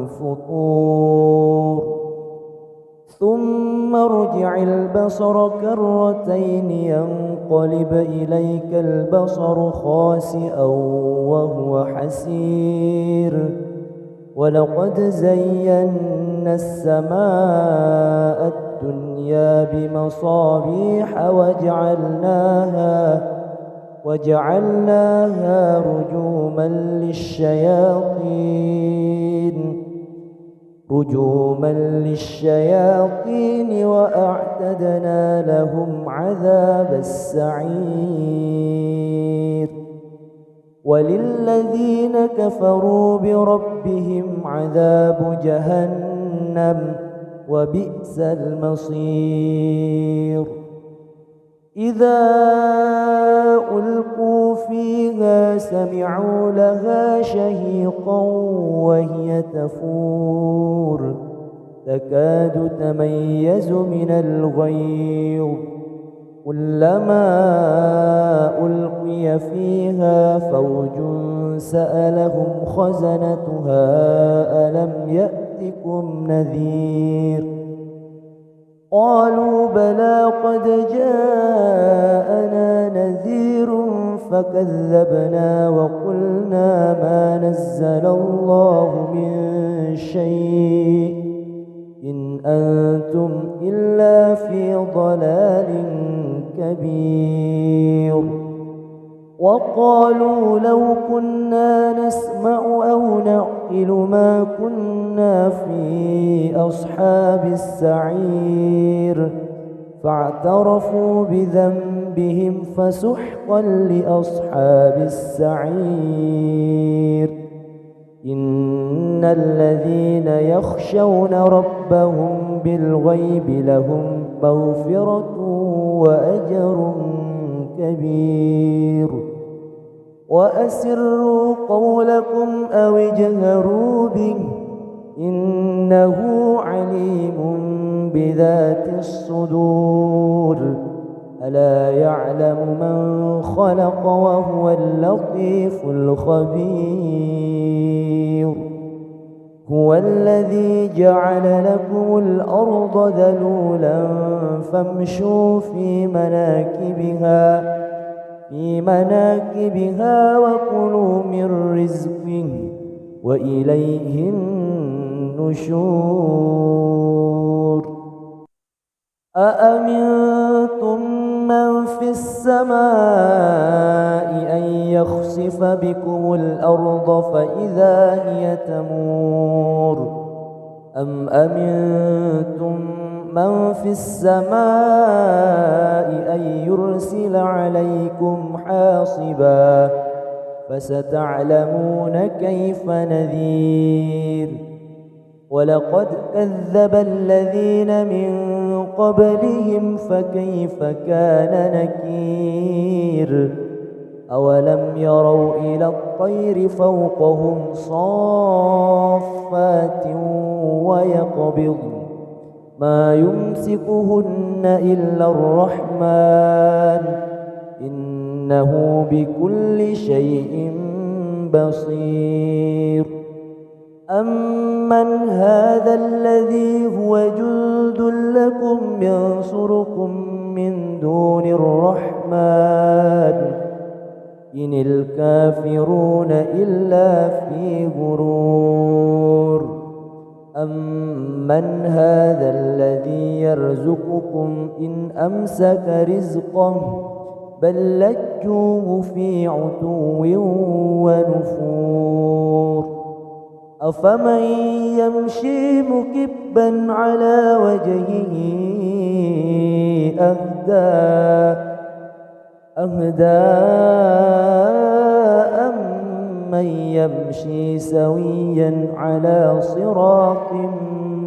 Speaker 1: فطور ثم ارجع البصر كرتين ينقلب إليك البصر خاسئا وهو حسير ولقد زينا السماء الدنيا بمصابيح وجعلناها رجوما للشياطين وأعتدنا لهم عذاب السعير وللذين كفروا بربهم عذاب جهنم وبئس المصير إذا ألقوا فيها سمعوا لها شهيقا وهي تفور تكاد تميز من الغيظ كلما ألقي فيها فوج سألهم خزنتها ألم يأتكم نذير قالوا بلى قد جاءنا نذير فكذبنا وقلنا ما نزل الله من شيء إن أنتم إلا في ضلال كبير وقالوا لو كنا نسمع أو نعقل ما كنا في أصحاب السعير فاعترفوا بذنبهم فسحقا لأصحاب السعير إن الذين يخشون ربهم بالغيب لهم مغفرة وأجر كبير وأسروا قولكم أو اجهروا به إنه عليم بذات الصدور ألا يعلم من خلق وهو اللطيف الخبير هو الذي جعل لكم الأرض ذلولا فامشوا في مناكبها وكلوا من رزقه وإليه النشور أأمنتم من في السماء أن يخسف بكم الأرض فإذا هي تمور أم أمنتم من في السماء أن يرسل عليكم حاصبا فستعلمون كيف نذير ولقد كذب الذين من قبلهم فكيف كان نكير أولم يروا إلى الطير فوقهم صافات ويقبض ما يمسكهن إلا الرحمن إنه بكل شيء بصير أمن هذا الذي هو جند لكم ينصركم من دون الرحمن إن الكافرون إلا في غرور أمن هذا الذي يرزقكم إن أمسك رزقه بل لجوه في عتو ونفور أفمن يمشي مكبا على وجهه أهدى أمن يمشي سويا على صراط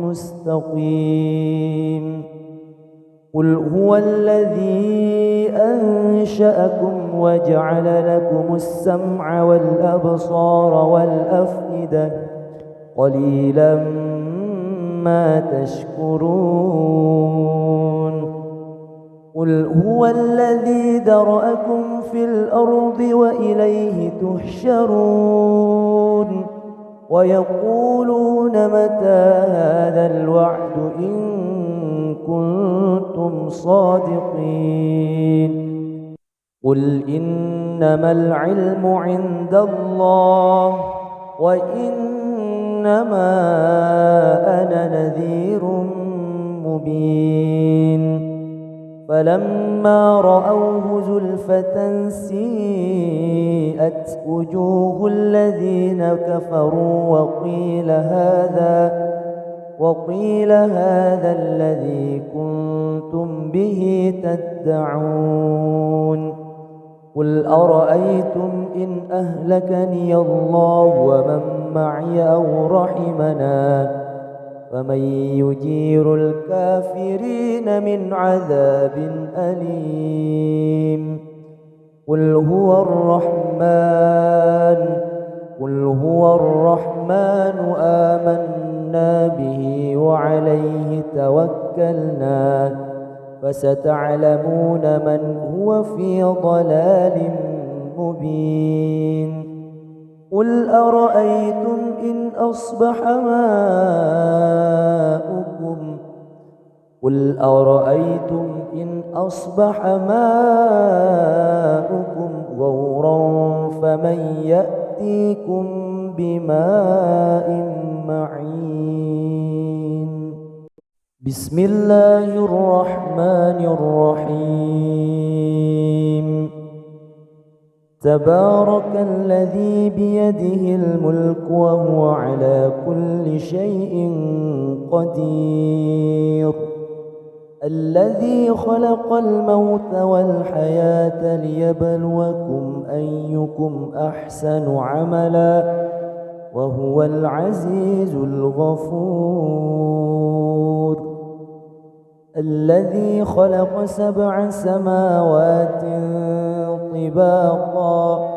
Speaker 1: مستقيم قل هو الذي أنشأكم وجعل لكم السمع والأبصار والأفئدة قليلا ما تشكرون قل هو الذي ذرأكم في الأرض وإليه تحشرون ويقولون متى هذا الوعد إن كنتم صادقين قل إنما العلم عند الله وإنما أنا نذير مبين فلما رأوه زلفة سيئت وجوه الذين كفروا وقيل هذا الذي كنتم به تدعون قل أرأيتم إن أهلكني الله ومن معي أو رحمنا فمن يجير الكافرين من عذاب أليم قل هو الرحمن آمنا به وعليه توكلنا فستعلمون من هو في ضلال مبين قل أرأيتم إن أصبح ماؤكم غورا فمن يأتيكم بماء معين بسم الله الرحمن الرحيم تبارك الذي بيده الملك وهو على كل شيء قدير الذي خلق الموت والحياة ليبلوكم أيكم أحسن عملا وهو العزيز الغفور الذي خلق 7 سماوات طباقا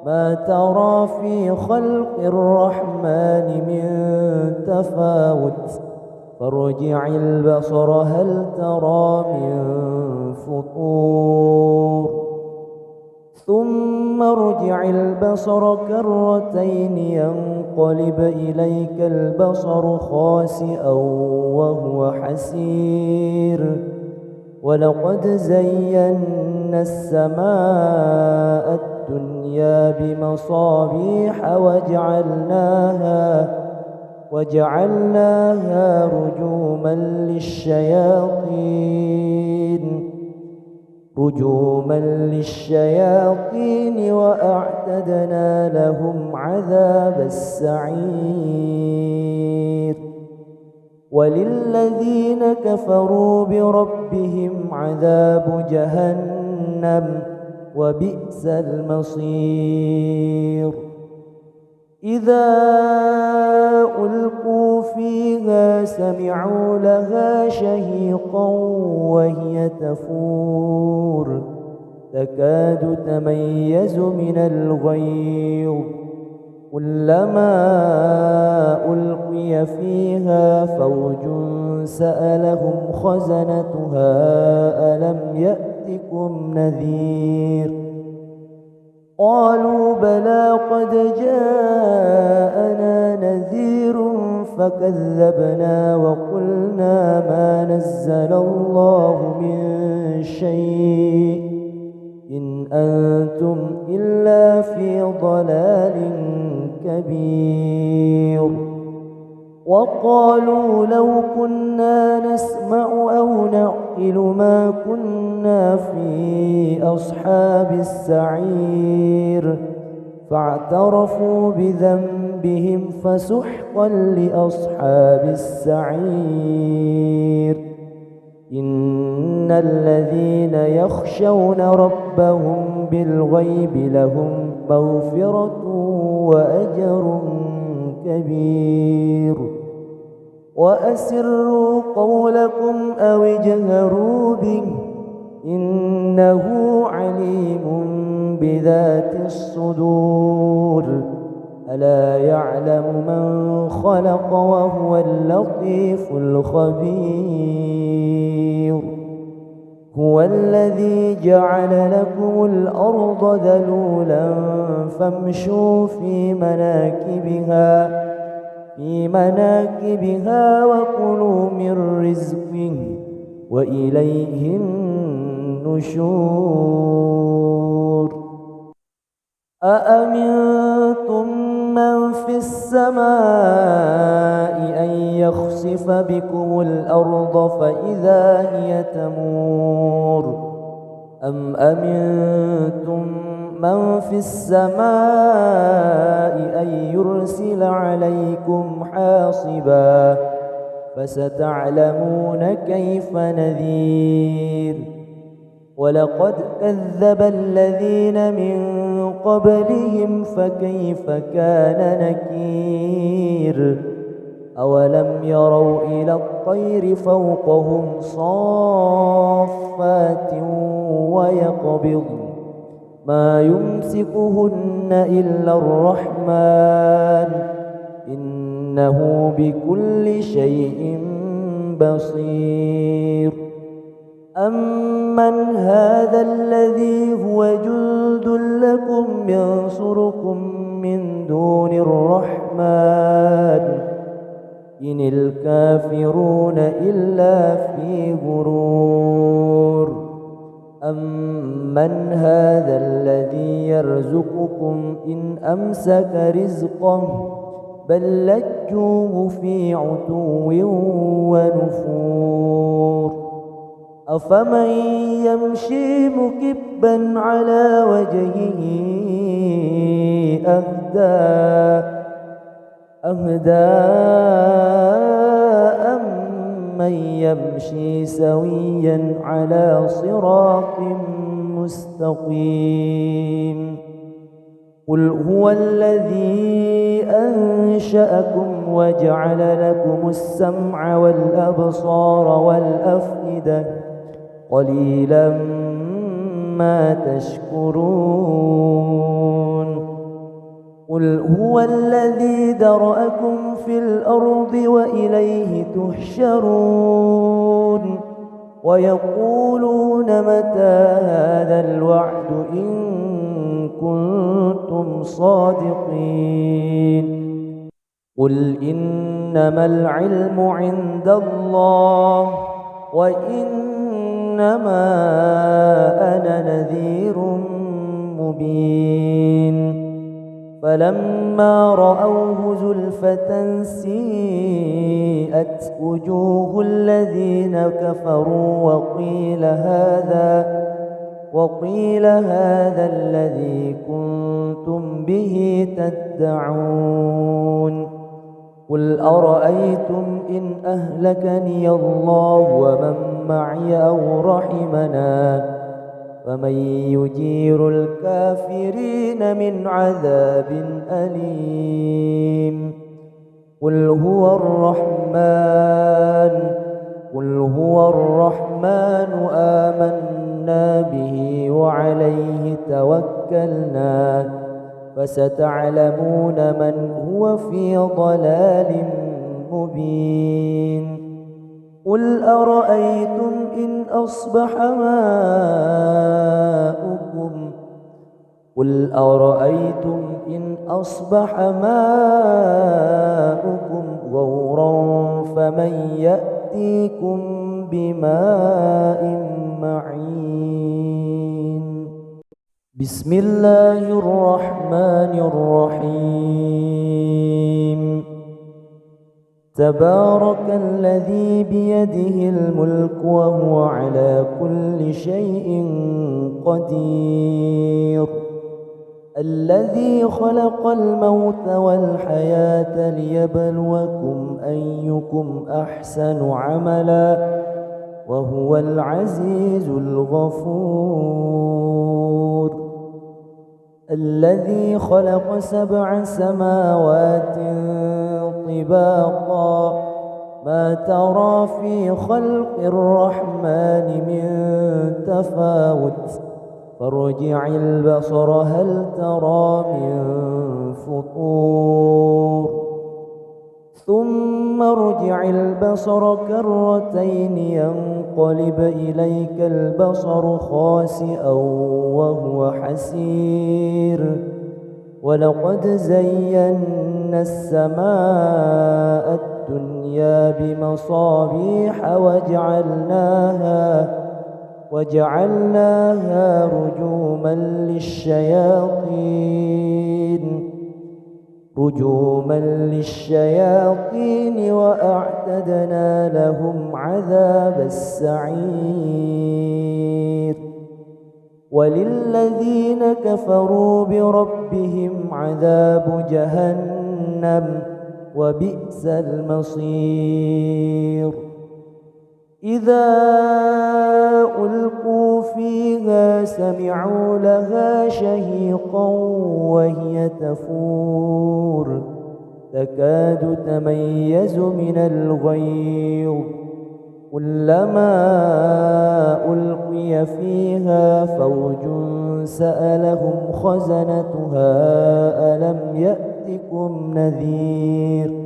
Speaker 1: ما ترى في خلق الرحمن من تفاوت فارجع البصر هل ترى من فطور ثم ارجع البصر كرتين ينقلب إليك البصر خاسئا وهو حسير ولقد زينا السماء الدنيا بمصابيح وجعلناها رجوما للشياطين وأعتدنا لهم عذاب السعير وللذين كفروا بربهم عذاب جهنم وبئس المصير إذا ألقوا فيها سمعوا لها شهيقا وهي تفور تكاد تميز من الغيظ كلما ألقي فيها فوج سألهم خزنتها ألم يأتكم نذير قالوا بلى قد جاءنا نذير فكذبنا وقلنا ما نزل الله من شيء إن أنتم إلا في ضلال كبير وقالوا لو كنا نسمع أو نعقل ما كنا في أصحاب السعير فاعترفوا بذنبهم فسحقا لأصحاب السعير إن الذين يخشون ربهم بالغيب لهم مغفرة وأجر كبير وأسروا قولكم أو اجهروا به إنه عليم بذات الصدور ألا يعلم من خلق وهو اللطيف الخبير هو الذي جعل لكم الأرض ذلولا فامشوا في مناكبها وكلوا من رزقه وإليه النشور أأمنتم من في السماء أن يخسف بكم الأرض فإذا هي تمور أم أمنتم من في السماء أن يرسل عليكم حاصبا فستعلمون كيف نذير ولقد كذب الذين من قبلهم فكيف كان نكير أولم يروا إلى الطير فوقهم صافات ويقبض ما يمسكهن إلا الرحمن إنه بكل شيء بصير أمن هذا الذي هو جند لكم ينصركم من دون الرحمن إن الكافرون إلا في غرور أمن هذا الذي يرزقكم إن أمسك رزقه بل لجوه في عتو ونفور أفمن يمشي مكبا على وجهه أهدى أمن يمشي سويا على صراط مستقيم قل هو الذي أنشأكم وجعل لكم السمع والأبصار والأفئدة قليلا ما تشكرون قل هو الذي ذرأكم في الأرض وإليه تحشرون ويقولون متى هذا الوعد إن كنتم صادقين قل إنما العلم عند الله وإنما أنا نذير مبين فلما رأوه زلفة سيئت وجوه الذين كفروا وقيل هذا الذي كنتم به تدعون قل أرأيتم إن أهلكني الله ومن معي أو رحمنا فمن يجير الكافرين من عذاب أليم قل هو الرحمن آمنا به وعليه توكلنا فستعلمون من هو في ضلال مبين قل أرأيتم إن أصبح ماؤكم غورا فمن يأتيكم بماء معين بسم الله الرحمن الرحيم تبارك الذي بيده الملك وهو على كل شيء قدير الذي خلق الموت والحياة ليبلوكم أيكم أحسن عملا وهو العزيز الغفور الذي خلق 7 سماوات طباقا ما ترى في خلق الرحمن من تفاوت فارجع البصر هل ترى من فطور ثم ارجع البصر كرتين ينقلب إليك البصر خاسئا وهو حسير ولقد زينا السماء الدنيا بمصابيح وجعلناها رجوما للشياطين وأعتدنا لهم عذاب السعير وللذين كفروا بربهم عذاب جهنم وبئس المصير إذا ألقوا فيها سمعوا لها شهيقا وهي تفور تكاد تميز من الغيظ كلما ألقي فيها فوج سألهم خزنتها ألم يأتكم نذير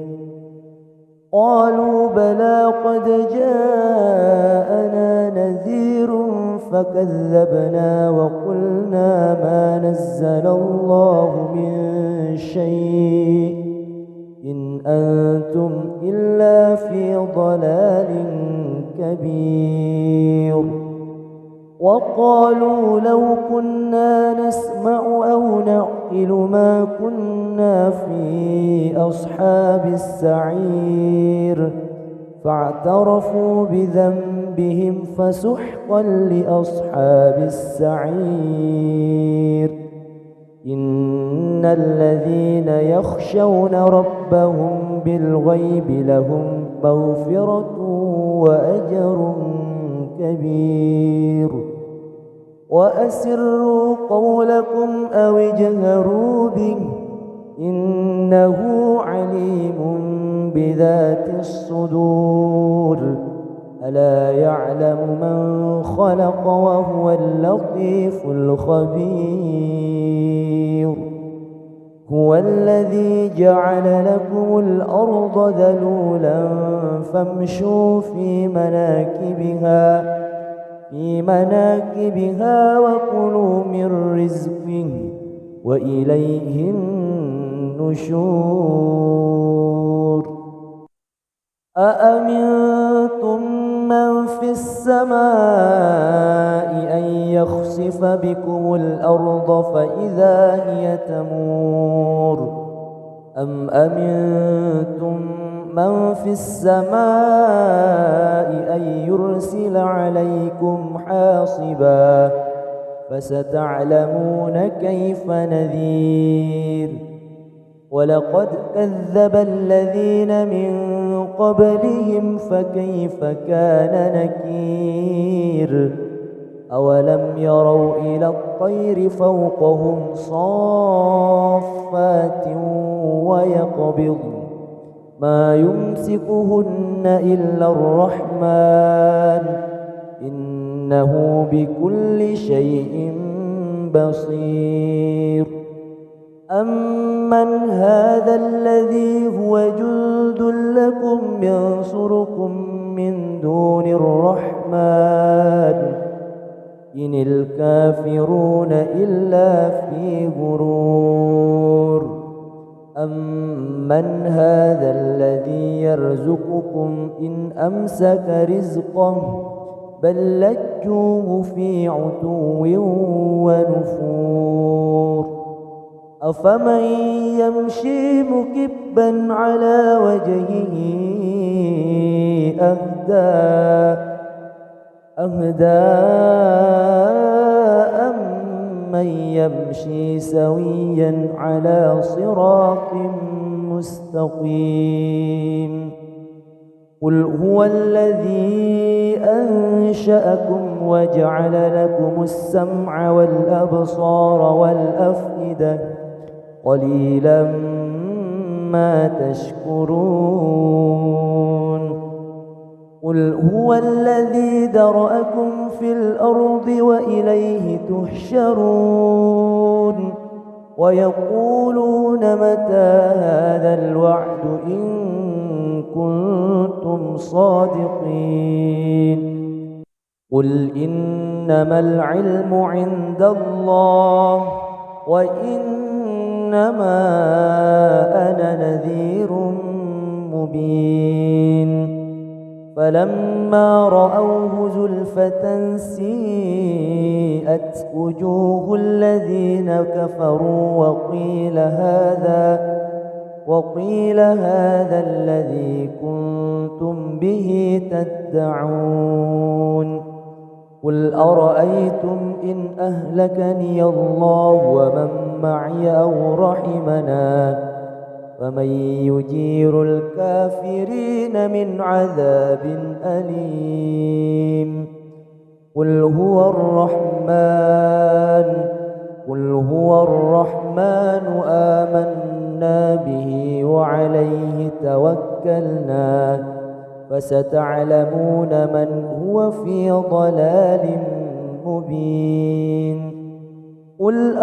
Speaker 1: قالوا بلى قد جاءنا نذير فكذبنا وقلنا ما نزل الله من شيء إن أنتم إلا في ضلال كبير وقالوا لو كنا نسمع أو نعقل ما كنا في أصحاب السعير فاعترفوا بذنبهم فسحقا لأصحاب السعير إن الذين يخشون ربهم بالغيب لهم مغفرة وأجر كبير وأسروا قولكم أو اجهروا به إنه عليم بذات الصدور ألا يعلم من خلق وهو اللطيف الخبير هو الذي جعل لكم الأرض ذلولا فامشوا في مناكبها وكلوا من رزقه وإليه النشور أأمنتم من في السماء أن يخسف بكم الأرض فإذا هي تمور أم أمنتم من في السماء أن يرسل عليكم حاصبا فستعلمون كيف نذير ولقد كذب الذين من قبلهم فكيف كان نكير أولم يروا إلى الطير فوقهم صافات ويقبض ما يمسكهن إلا الرحمن إنه بكل شيء بصير أمن هذا الذي هو جند لكم ينصركم من دون الرحمن إن الكافرون إلا في غرور أمن هذا الذي يرزقكم إن أمسك رزقه بل لجوه في عتو ونفور أفمن يمشي مكبا على وجهه أهدى أمن يمشي سويا على صراط مستقيم قل هو الذي أنشأكم وجعل لكم السمع والأبصار والأفئدة قليلا ما تشكرون قل هو الذي ذرأكم في الأرض وإليه تحشرون ويقولون متى هذا الوعد إن كنتم صادقين قل إنما العلم عند الله وإنما أنا نذير مبين فلما رأوه زلفة سيئت وجوه الذين كفروا وقيل هذا الذي كنتم به تدعون قل أرأيتم إن أهلكني الله ومن معي أو رحمنا فمن يجير الكافرين من عذاب أليم قل هو الرحمن آمنا به وعليه توكلنا فستعلمون من هو في ضلال مبين قل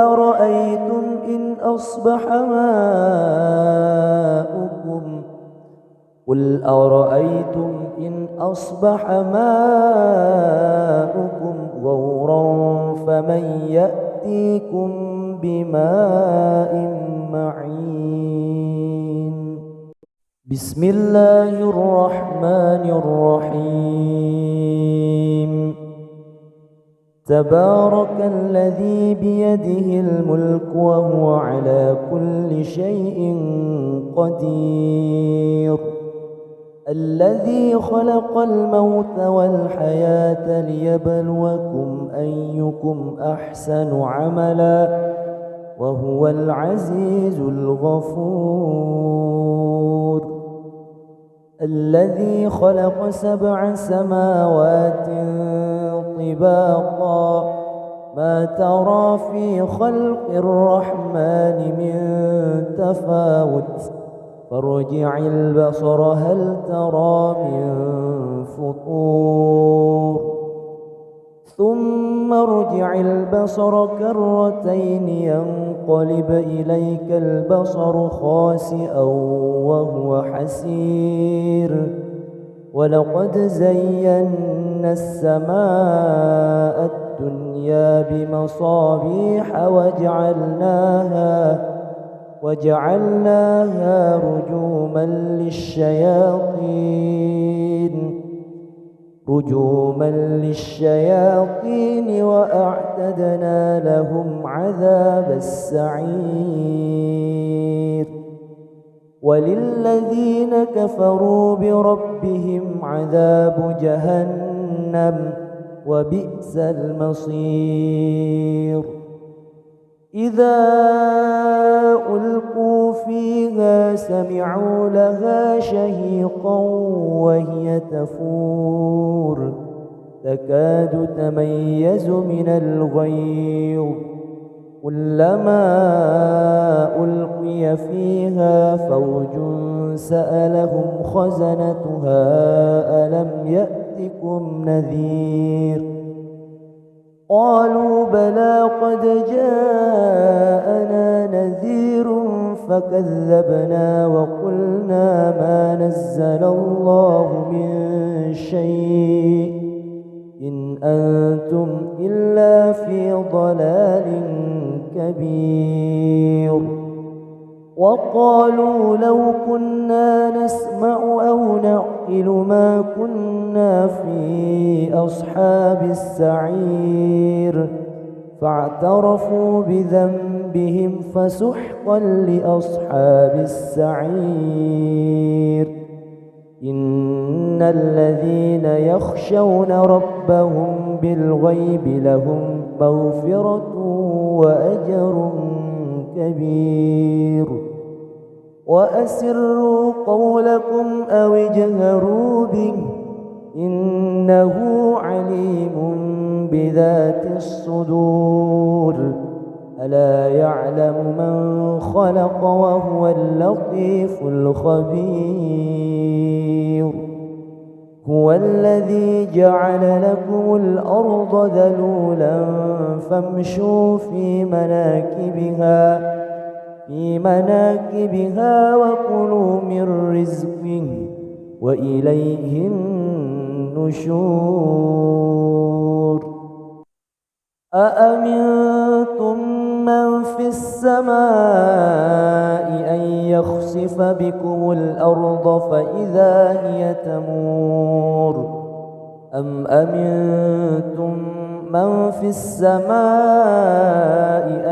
Speaker 1: أرأيتم إن أصبح ماؤكم غورا فمن يأتيكم بماء معين بسم الله الرحمن الرحيم تبارك الذي بيده الملك وهو على كل شيء قدير الذي خلق الموت والحياة ليبلوكم أيكم أحسن عملا وهو العزيز الغفور الذي خلق 7 سماوات طباقا ما ترى في خلق الرحمن من تفاوت فارجع البصر هل ترى من فطور ثم ارجع البصر كرتين ينقلب إليك البصر خاسئا وهو حسير ولقد زينا السماء الدنيا بمصابيح وجعلناها رجوما للشياطين وأعتدنا لهم عذاب السعير وللذين كفروا بربهم عذاب جهنم وبئس المصير إذا ألقوا فيها سمعوا لها شهيقا وهي تفور تكاد تميز من الغيظ كلما ألقي فيها فوج سألهم خزنتها ألم يأتكم نذير قالوا بلى قد جاءنا نذير فكذبنا وقلنا ما نزل الله من شيء إن أنتم إلا في ضلال كبير وقالوا لو كنا نسمع أو نعقل ما كنا في أصحاب السعير فاعترفوا بذنبهم فسحقا لأصحاب السعير إن الذين يخشون ربهم بالغيب لهم مغفرة وأجر كبير وأسروا قولكم أو اجهروا به إنه عليم بذات الصدور ألا يعلم من خلق وهو اللطيف الخبير هو الذي جعل لكم الأرض ذلولا فامشوا في مناكبها وكلوا من رزقه وإليه النشور أأمنتم من في السماء أن يخسف بكم الأرض فإذا هي تمور أم أمنتم من في السماء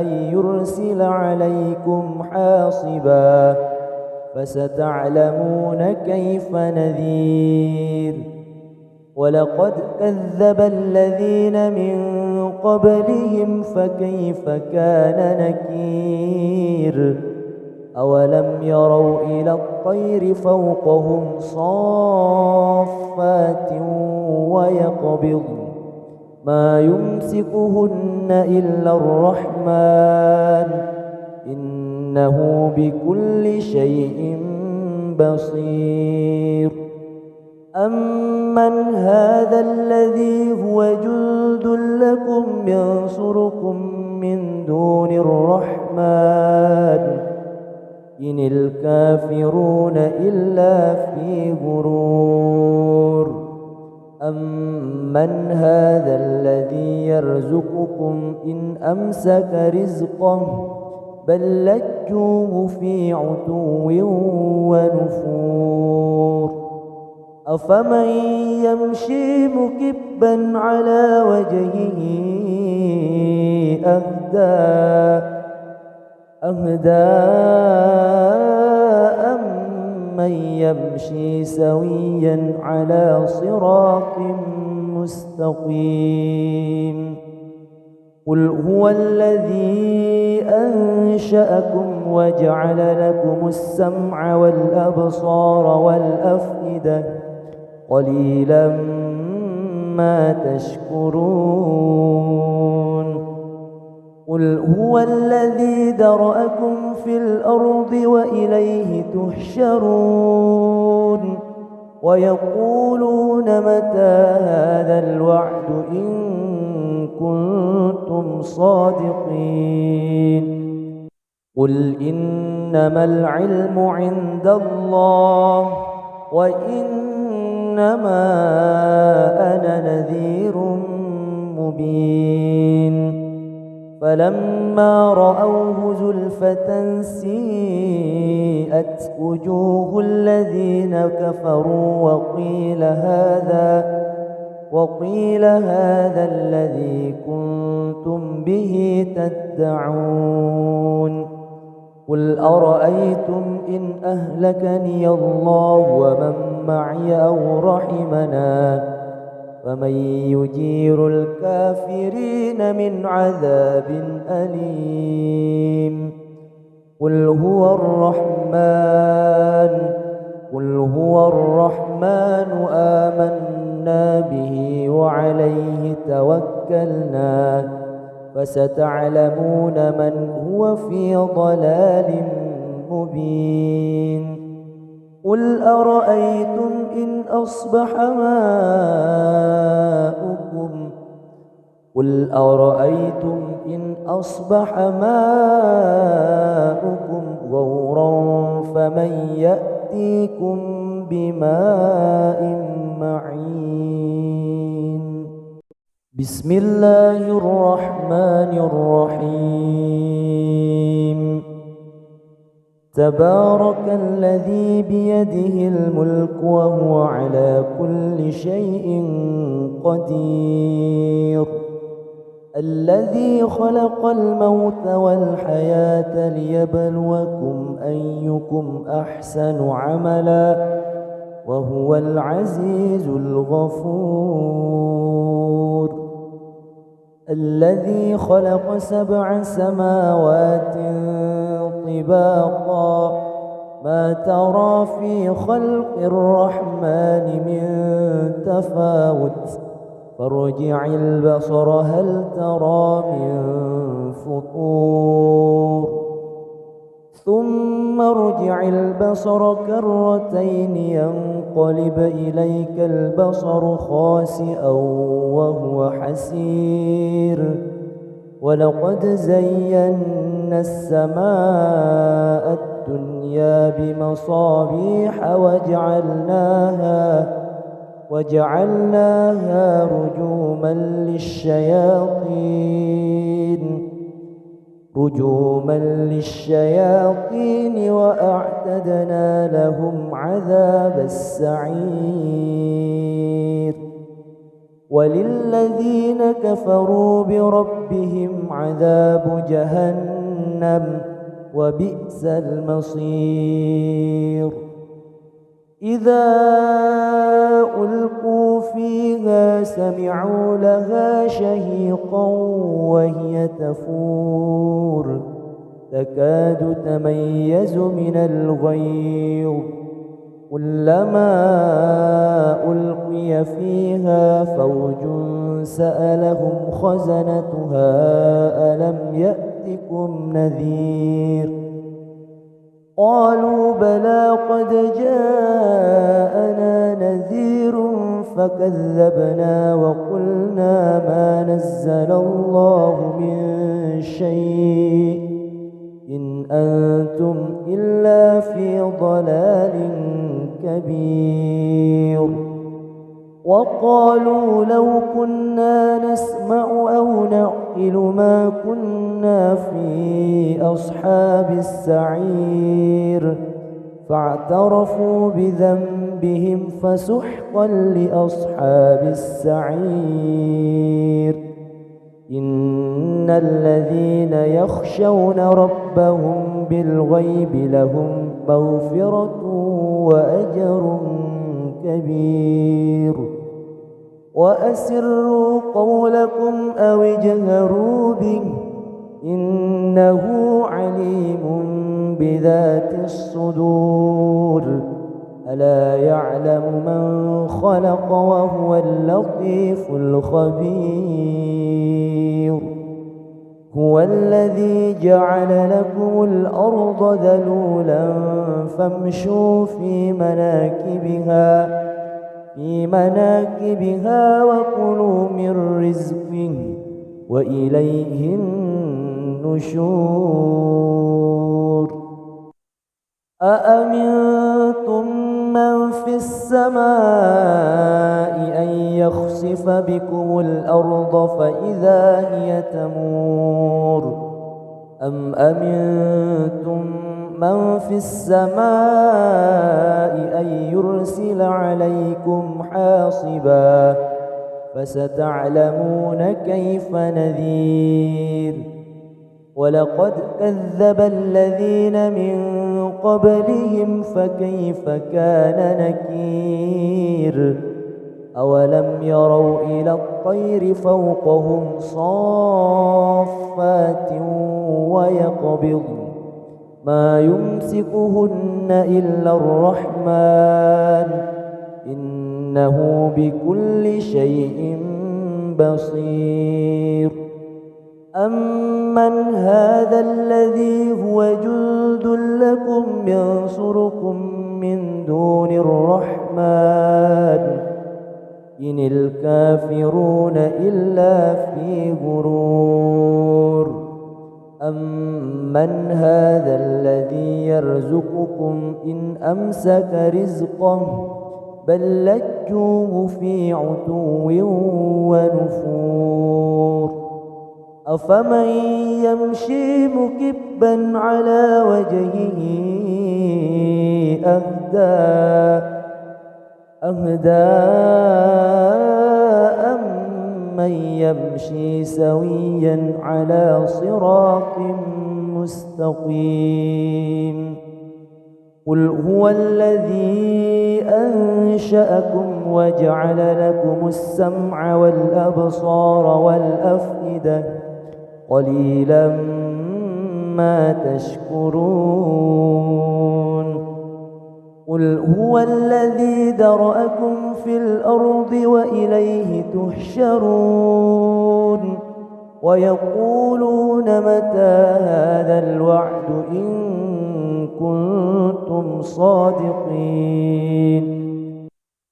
Speaker 1: أن يرسل عليكم حاصبا فستعلمون كيف نذير ولقد كذب الذين من قبلهم فكيف كان نكير أولم يروا إلى الطير فوقهم صافات ويقبض ما يمسكهن إلا الرحمن إنه بكل شيء بصير أمن هذا الذي هو جند لكم ينصركم من دون الرحمن إن الكافرون إلا في غرور أمن هذا الذي يرزقكم إن أمسك رزقه بل لجوه في عتو ونفور أفمن يمشي مكبا على وجهه أهدى أمن يمشي سويا على صراط مستقيم قل هو الذي أنشأكم وجعل لكم السمع والأبصار والأفئدة قليلا ما تشكرون قل هو الذي ذرأكم في الأرض وإليه تحشرون ويقولون متى هذا الوعد إن كنتم صادقين قل إنما العلم عند الله وإنما أنا نذير مبين فلما رأوه زلفة سيئت وجوه الذين كفروا وقيل هذا الذي كنتم به تدعون قل أرأيتم إن أهلكني الله ومن معي أو رحمنا فمن يجير الكافرين من عذاب أليم قل هو الرحمن آمنا به وعليه توكلنا فستعلمون من هو في ضلال مبين قل أرأيتم إن أصبح ماؤكم غورا فمن يأتيكم بماء معين بسم الله الرحمن الرحيم تبارك الذي بيده الملك وهو على كل شيء قدير الذي خلق الموت والحياة ليبلوكم أيكم أحسن عملا وهو العزيز الغفور الذي خلق 7 سماوات طباقا ما ترى في خلق الرحمن من تفاوت فارجع البصر هل ترى من فطور ثم ارجع البصر كرتين ينقلب إليك البصر خاسئا وهو حسير ولقد زينا السماء الدنيا بمصابيح وجعلناها رجوما للشياطين وأعتدنا لهم عذاب السعير وللذين كفروا بربهم عذاب جهنم وبئس المصير إذا ألقوا فيها سمعوا لها شهيقا وهي تفور تكاد تميز من الغيظ كلما ألقي فيها فوج سألهم خزنتها ألم يأتكم نذير قالوا بلى قد جاءنا نذير فكذبنا وقلنا ما نزل الله من شيء إن أنتم إلا في ضلال كبير وقالوا لو كنا نسمع أو نعقل ما كنا في أصحاب السعير فاعترفوا بذنبهم فسحقا لأصحاب السعير إن الذين يخشون ربهم بالغيب لهم مغفرة وأجر كبير وأسروا قولكم أو اجهروا به إنه عليم بذات الصدور ألا يعلم من خلق وهو اللطيف الخبير هو الذي جعل لكم الأرض ذلولا فامشوا في مناكبها وكلوا من رزقه وإليه النشور أأمنتم من في السماء أن يخسف بكم الأرض فإذا هي تمور أم أمنتم من في السماء أن يرسل عليكم حاصبا فستعلمون كيف نذير ولقد كذب الذين من قبلهم فكيف كان نكير أولم يروا إلى الطير فوقهم صافات ويقبض ما يمسكهن إلا الرحمن إنه بكل شيء بصير أمن هذا الذي هو جند لكم ينصركم من دون الرحمن إن الكافرون إلا في غرور أمن هذا الذي يرزقكم إن أمسك رزقه بل لجوه في عتو ونفور أفمن يمشي مكبا على وجهه أهدى أمن يمشي سويا على صراط مستقيم قل هو الذي أنشأكم وجعل لكم السمع والأبصار والأفئدة قليلا ما تشكرون قل هو الذي ذرأكم في الأرض وإليه تحشرون ويقولون متى هذا الوعد إن كنتم صادقين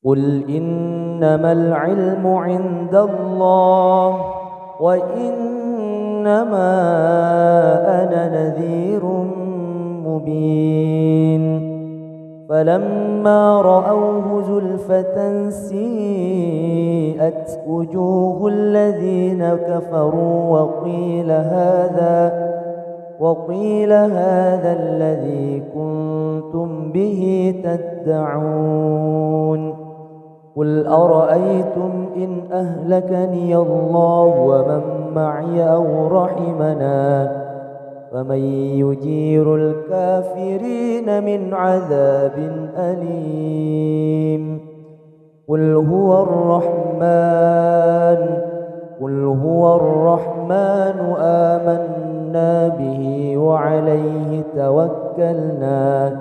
Speaker 1: قل إنما العلم عند الله وإنما أنا نذير مبين فلما رأوه زلفة سيئت وجوه الذين كفروا وقيل هذا الذي كنتم به تدعون قل أرأيتم إن أهلكني الله ومن معي أو رحمنا فمن يجير الكافرين من عذاب أليم قل هو الرحمن آمنا به وعليه توكلنا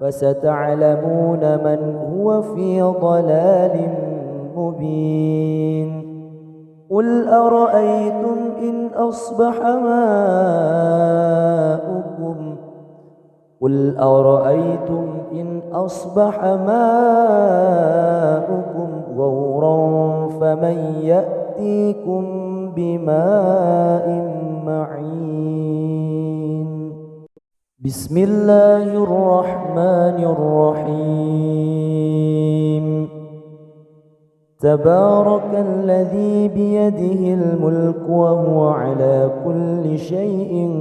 Speaker 1: فستعلمون من هو في ضلال مبين قل أرأيتم إن أصبح ماؤكم غورا فمن يأتيكم بماء معين بسم الله الرحمن الرحيم تبارك الذي بيده الملك وهو على كل شيء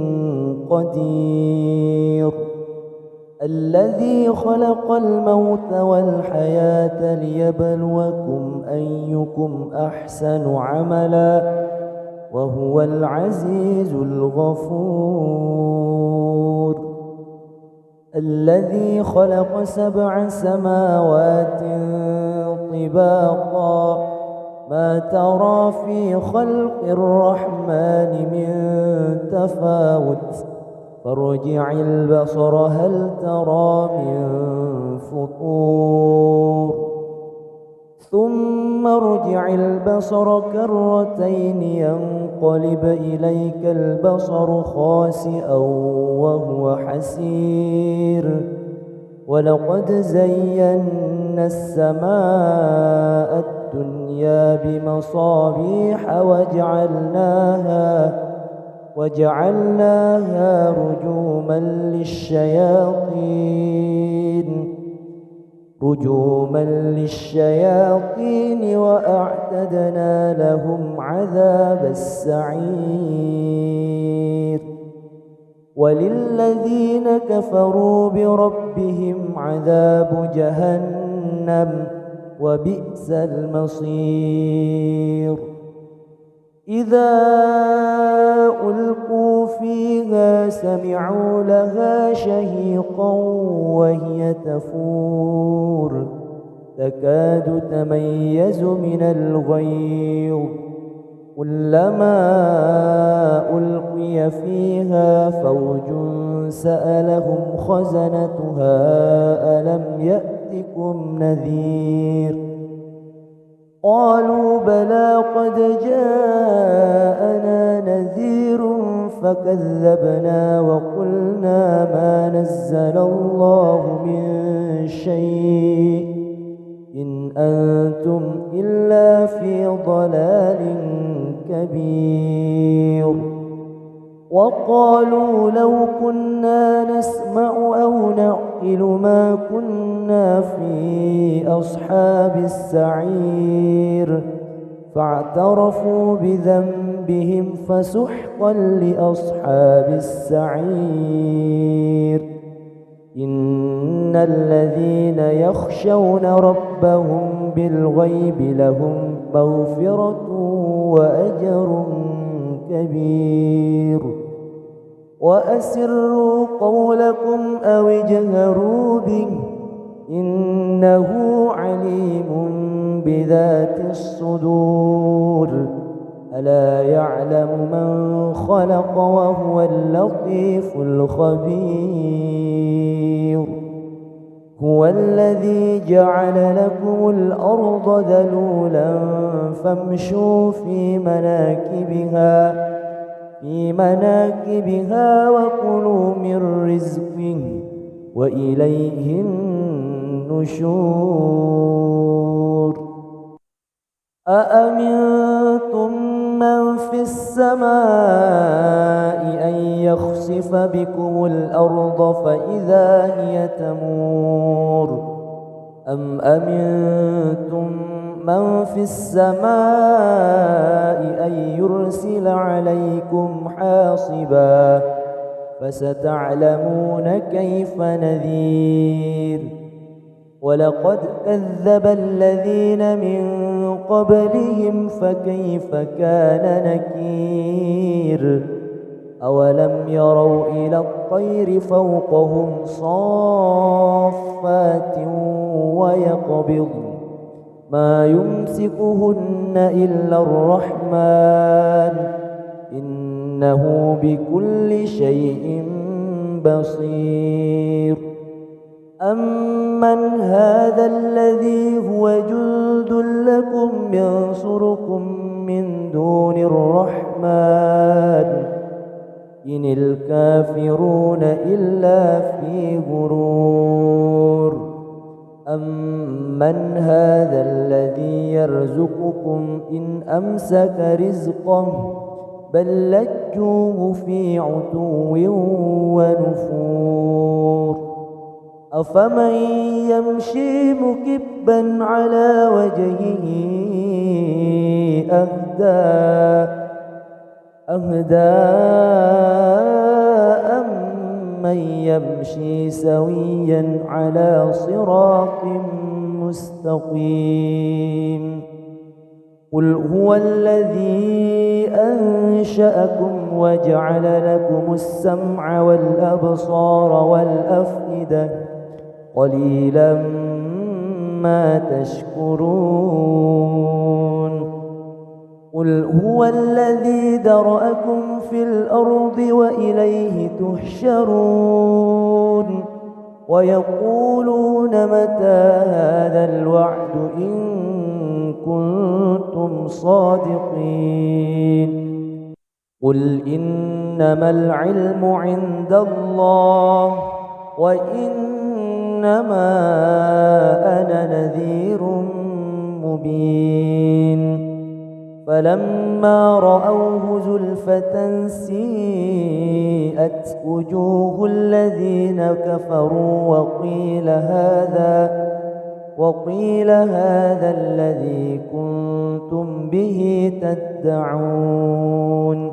Speaker 1: قدير الذي خلق الموت والحياة ليبلوكم أيكم أحسن عملا وهو العزيز الغفور الذي خلق 7 سماوات طباقا ما ترى في خلق الرحمن من تفاوت فارجع البصر هل ترى من فطور ثم ارجع البصر كرتين ينقلب إليك البصر خاسئا وهو حسير ولقد زينا السماء الدنيا بمصابيح وجعلناها رجوما للشياطين وأعتدنا لهم عذاب السعير وللذين كفروا بربهم عذاب جهنم وبئس المصير إذا ألقوا فيها سمعوا لها شهيقا وهي تفور تكاد تميز من الغيظ كلما ألقي فيها فوج سألهم خزنتها ألم يأتكم نذير قالوا بلى قد جاءنا نذير فكذبنا وقلنا ما نزل الله من شيء إن أنتم إلا في ضلال كبير وقالوا لو كنا نسمع أو نعقل ما كنا في أصحاب السعير فاعترفوا بذنبهم فسحقا لأصحاب السعير إن الذين يخشون ربهم بالغيب لهم مغفرة وأجر كبير وأسروا قولكم أو اجهروا به إنه عليم بذات الصدور ألا يعلم من خلق وهو اللطيف الخبير هو الذي جعل لكم الأرض ذلولا فامشوا في مناكبها وكلوا من رزقه وإليه النشور أأمنتم من في السماء أن يخسف بكم الأرض فإذا هي تمور أم أمنتم من في السماء أن يرسل عليكم حاصبا فستعلمون كيف نذير ولقد كذب الذين من قبلهم فكيف كان نكير أولم يروا إلى الطير فوقهم صافات ويقبضن ما يمسكهن إلا الرحمن إنه بكل شيء بصير أمن هذا الذي هو جند لكم ينصركم من دون الرحمن إن الكافرون إلا في غرور أمن هذا الذي يرزقكم إن أمسك رزقه بل لجوه في عتو ونفور أفمن يمشي مكبا على وجهه أهدى أمن يمشي سويا على صراط مستقيم قل هو الذي أنشأكم وجعل لكم السمع والأبصار والأفئدة قليلا ما تشكرون قل هو الذي ذرأكم في الأرض وإليه تحشرون ويقولون متى هذا الوعد إن كنتم صادقين قل إنما العلم عند الله وإنما أنا نذير مبين فلما رأوه زلفة سيئت وجوه الذين كفروا وقيل هذا الذي كنتم به تدعون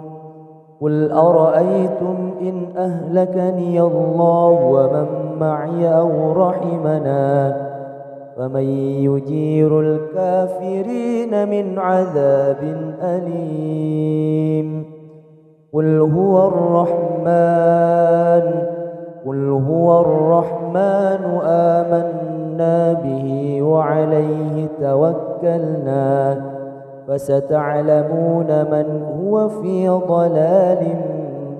Speaker 1: قل أرأيتم إن أهلكني الله ومن معي أو رحمنا فمن يجير الكافرين من عذاب أليم قل هو الرحمن آمنا به وعليه توكلنا فستعلمون من هو في ضلال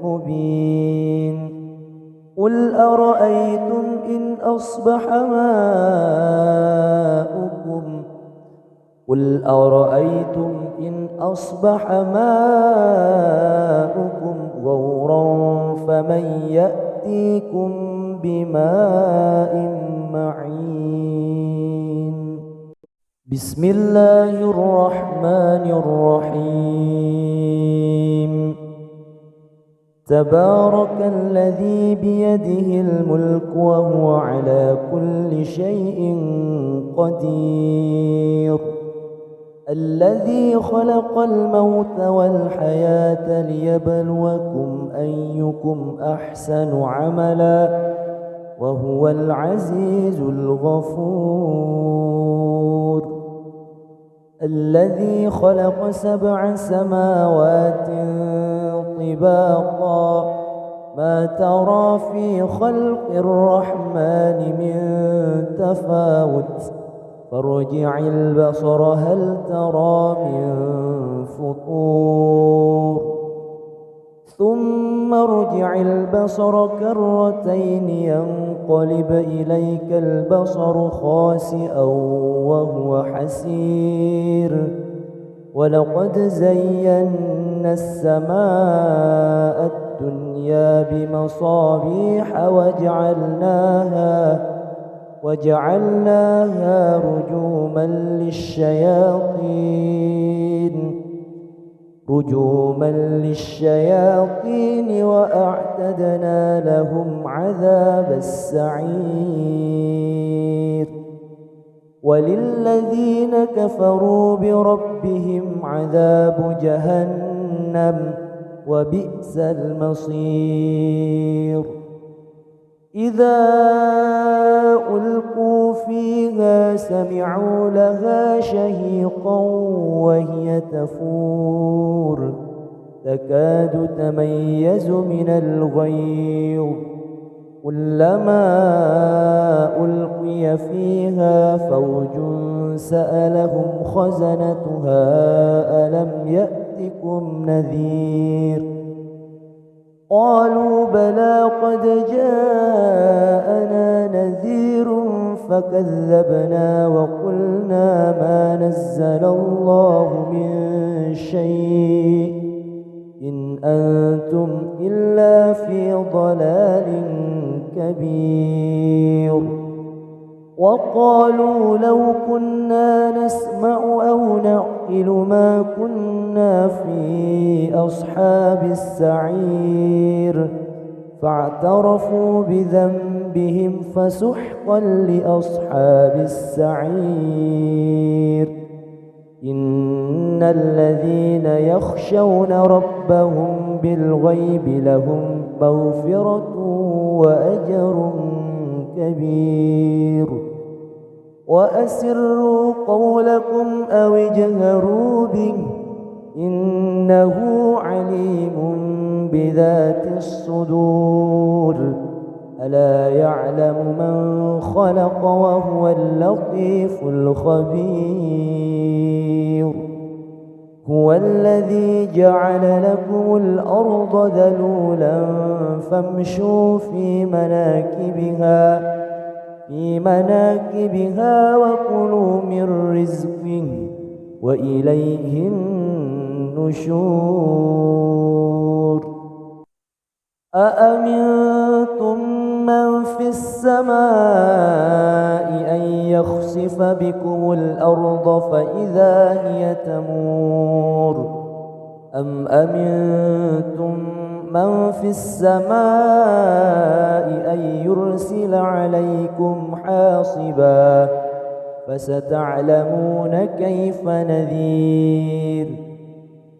Speaker 1: مبين قل أرأيتم إن أصبح ماؤكم غورا فمن يأتيكم بماء معين بسم الله الرحمن الرحيم تبارك الذي بيده الملك وهو على كل شيء قدير الذي خلق الموت والحياة ليبلوكم أيكم أحسن عملا وهو العزيز الغفور الذي خلق 7 سماوات طباقا ما ترى في خلق الرحمن من تفاوت فارجع البصر هل ترى من فطور ثم ارجع البصر كرتين ينقلب إليك البصر خاسئا وهو حسير ولقد زينا السماء الدنيا بمصابيح وجعلناها رجوما للشياطين رجوما للشياطين وأعتدنا لهم عذاب السعير وللذين كفروا بربهم عذاب جهنم وبئس المصير إذا ألقوا فيها سمعوا لها شهيقا وهي تفور تكاد تميز من الغيظ كلما ألقي فيها فوج سألهم خزنتها ألم يأتكم نذير قالوا بلى قد جاءنا نذير فكذبنا وقلنا ما نزل الله من شيء إن أنتم إلا في ضلال كبير وقالوا لو كنا نسمع أو نعقل ما كنا في أصحاب السعير فاعترفوا بذنبهم فسحقا لأصحاب السعير إن الذين يخشون ربهم بالغيب لهم مغفرة وأجر كبير وأسروا قولكم أو اجهروا به إنه عليم بذات الصدور ألا يعلم من خلق وهو اللطيف الخبير هو الذي جعل لكم الأرض ذلولا فامشوا في مناكبها وكلوا من رزقه وإليه النشور أأمنتم من في السماء أن يخسف بكم الأرض فإذا هي تمور أم أمنتم من في السماء أن يرسل عليكم حاصبا فستعلمون كيف نذير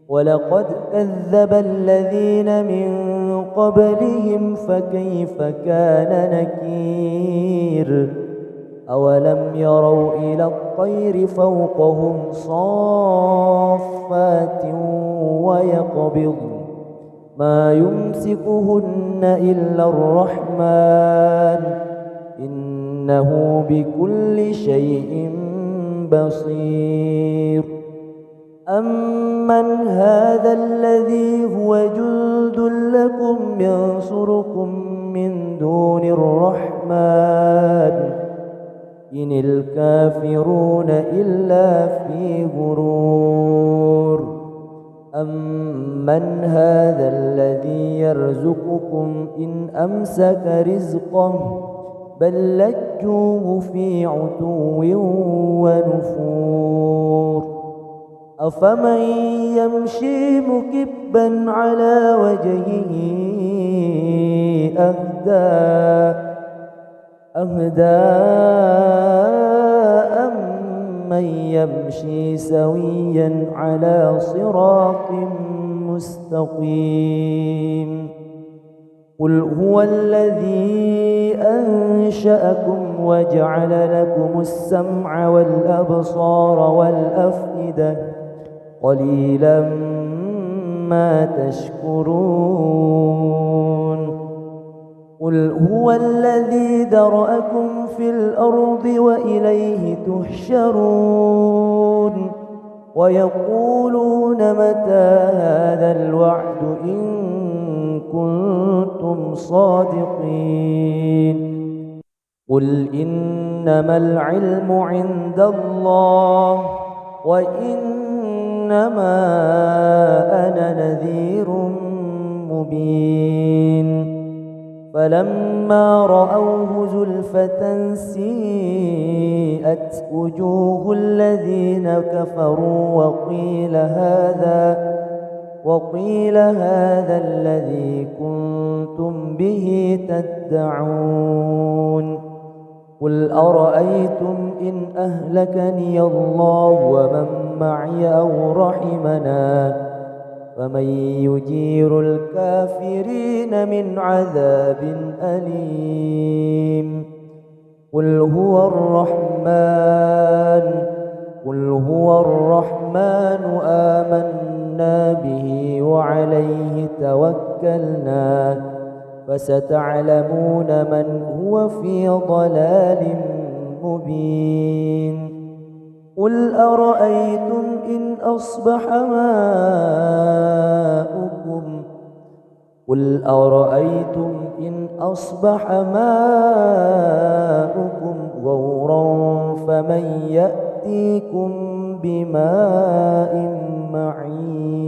Speaker 1: ولقد كذب الذين من قبلهم فكيف كان نكير أولم يروا إلى الطير فوقهم صافات ويقبض ما يمسكهن إلا الرحمن إنه بكل شيء بصير أمن هذا الذي هو جند لكم ينصركم من دون الرحمن إن الكافرون إلا في غرور أمن هذا الذي يرزقكم إن أمسك رزقه بل لجوه في عتو ونفور أفمن يمشي مكبا على وجهه أهدى أمن يمشي سويا على صراط مستقيم قل هو الذي أنشأكم وجعل لكم السمع والأبصار والأفئدة قليلا ما تشكرون قل هو الذي ذرأكم في الأرض وإليه تحشرون ويقولون متى هذا الوعد إن كنتم صادقين قل إنما العلم عند الله وإنما أنا نذير مبين فلما رأوه زلفة سيئت وجوه الذين كفروا وقيل هذا الذي كنتم به تدعون قل أرأيتم إن أهلكني الله ومن معي أو رحمنا فمن يجير الكافرين من عذاب أليم قل هو الرحمن آمنا به وعليه توكلنا فستعلمون من هو في ضلال مبين قل أرأيتم إن أصبح ماؤكم غورا فمن يأتيكم بماء معين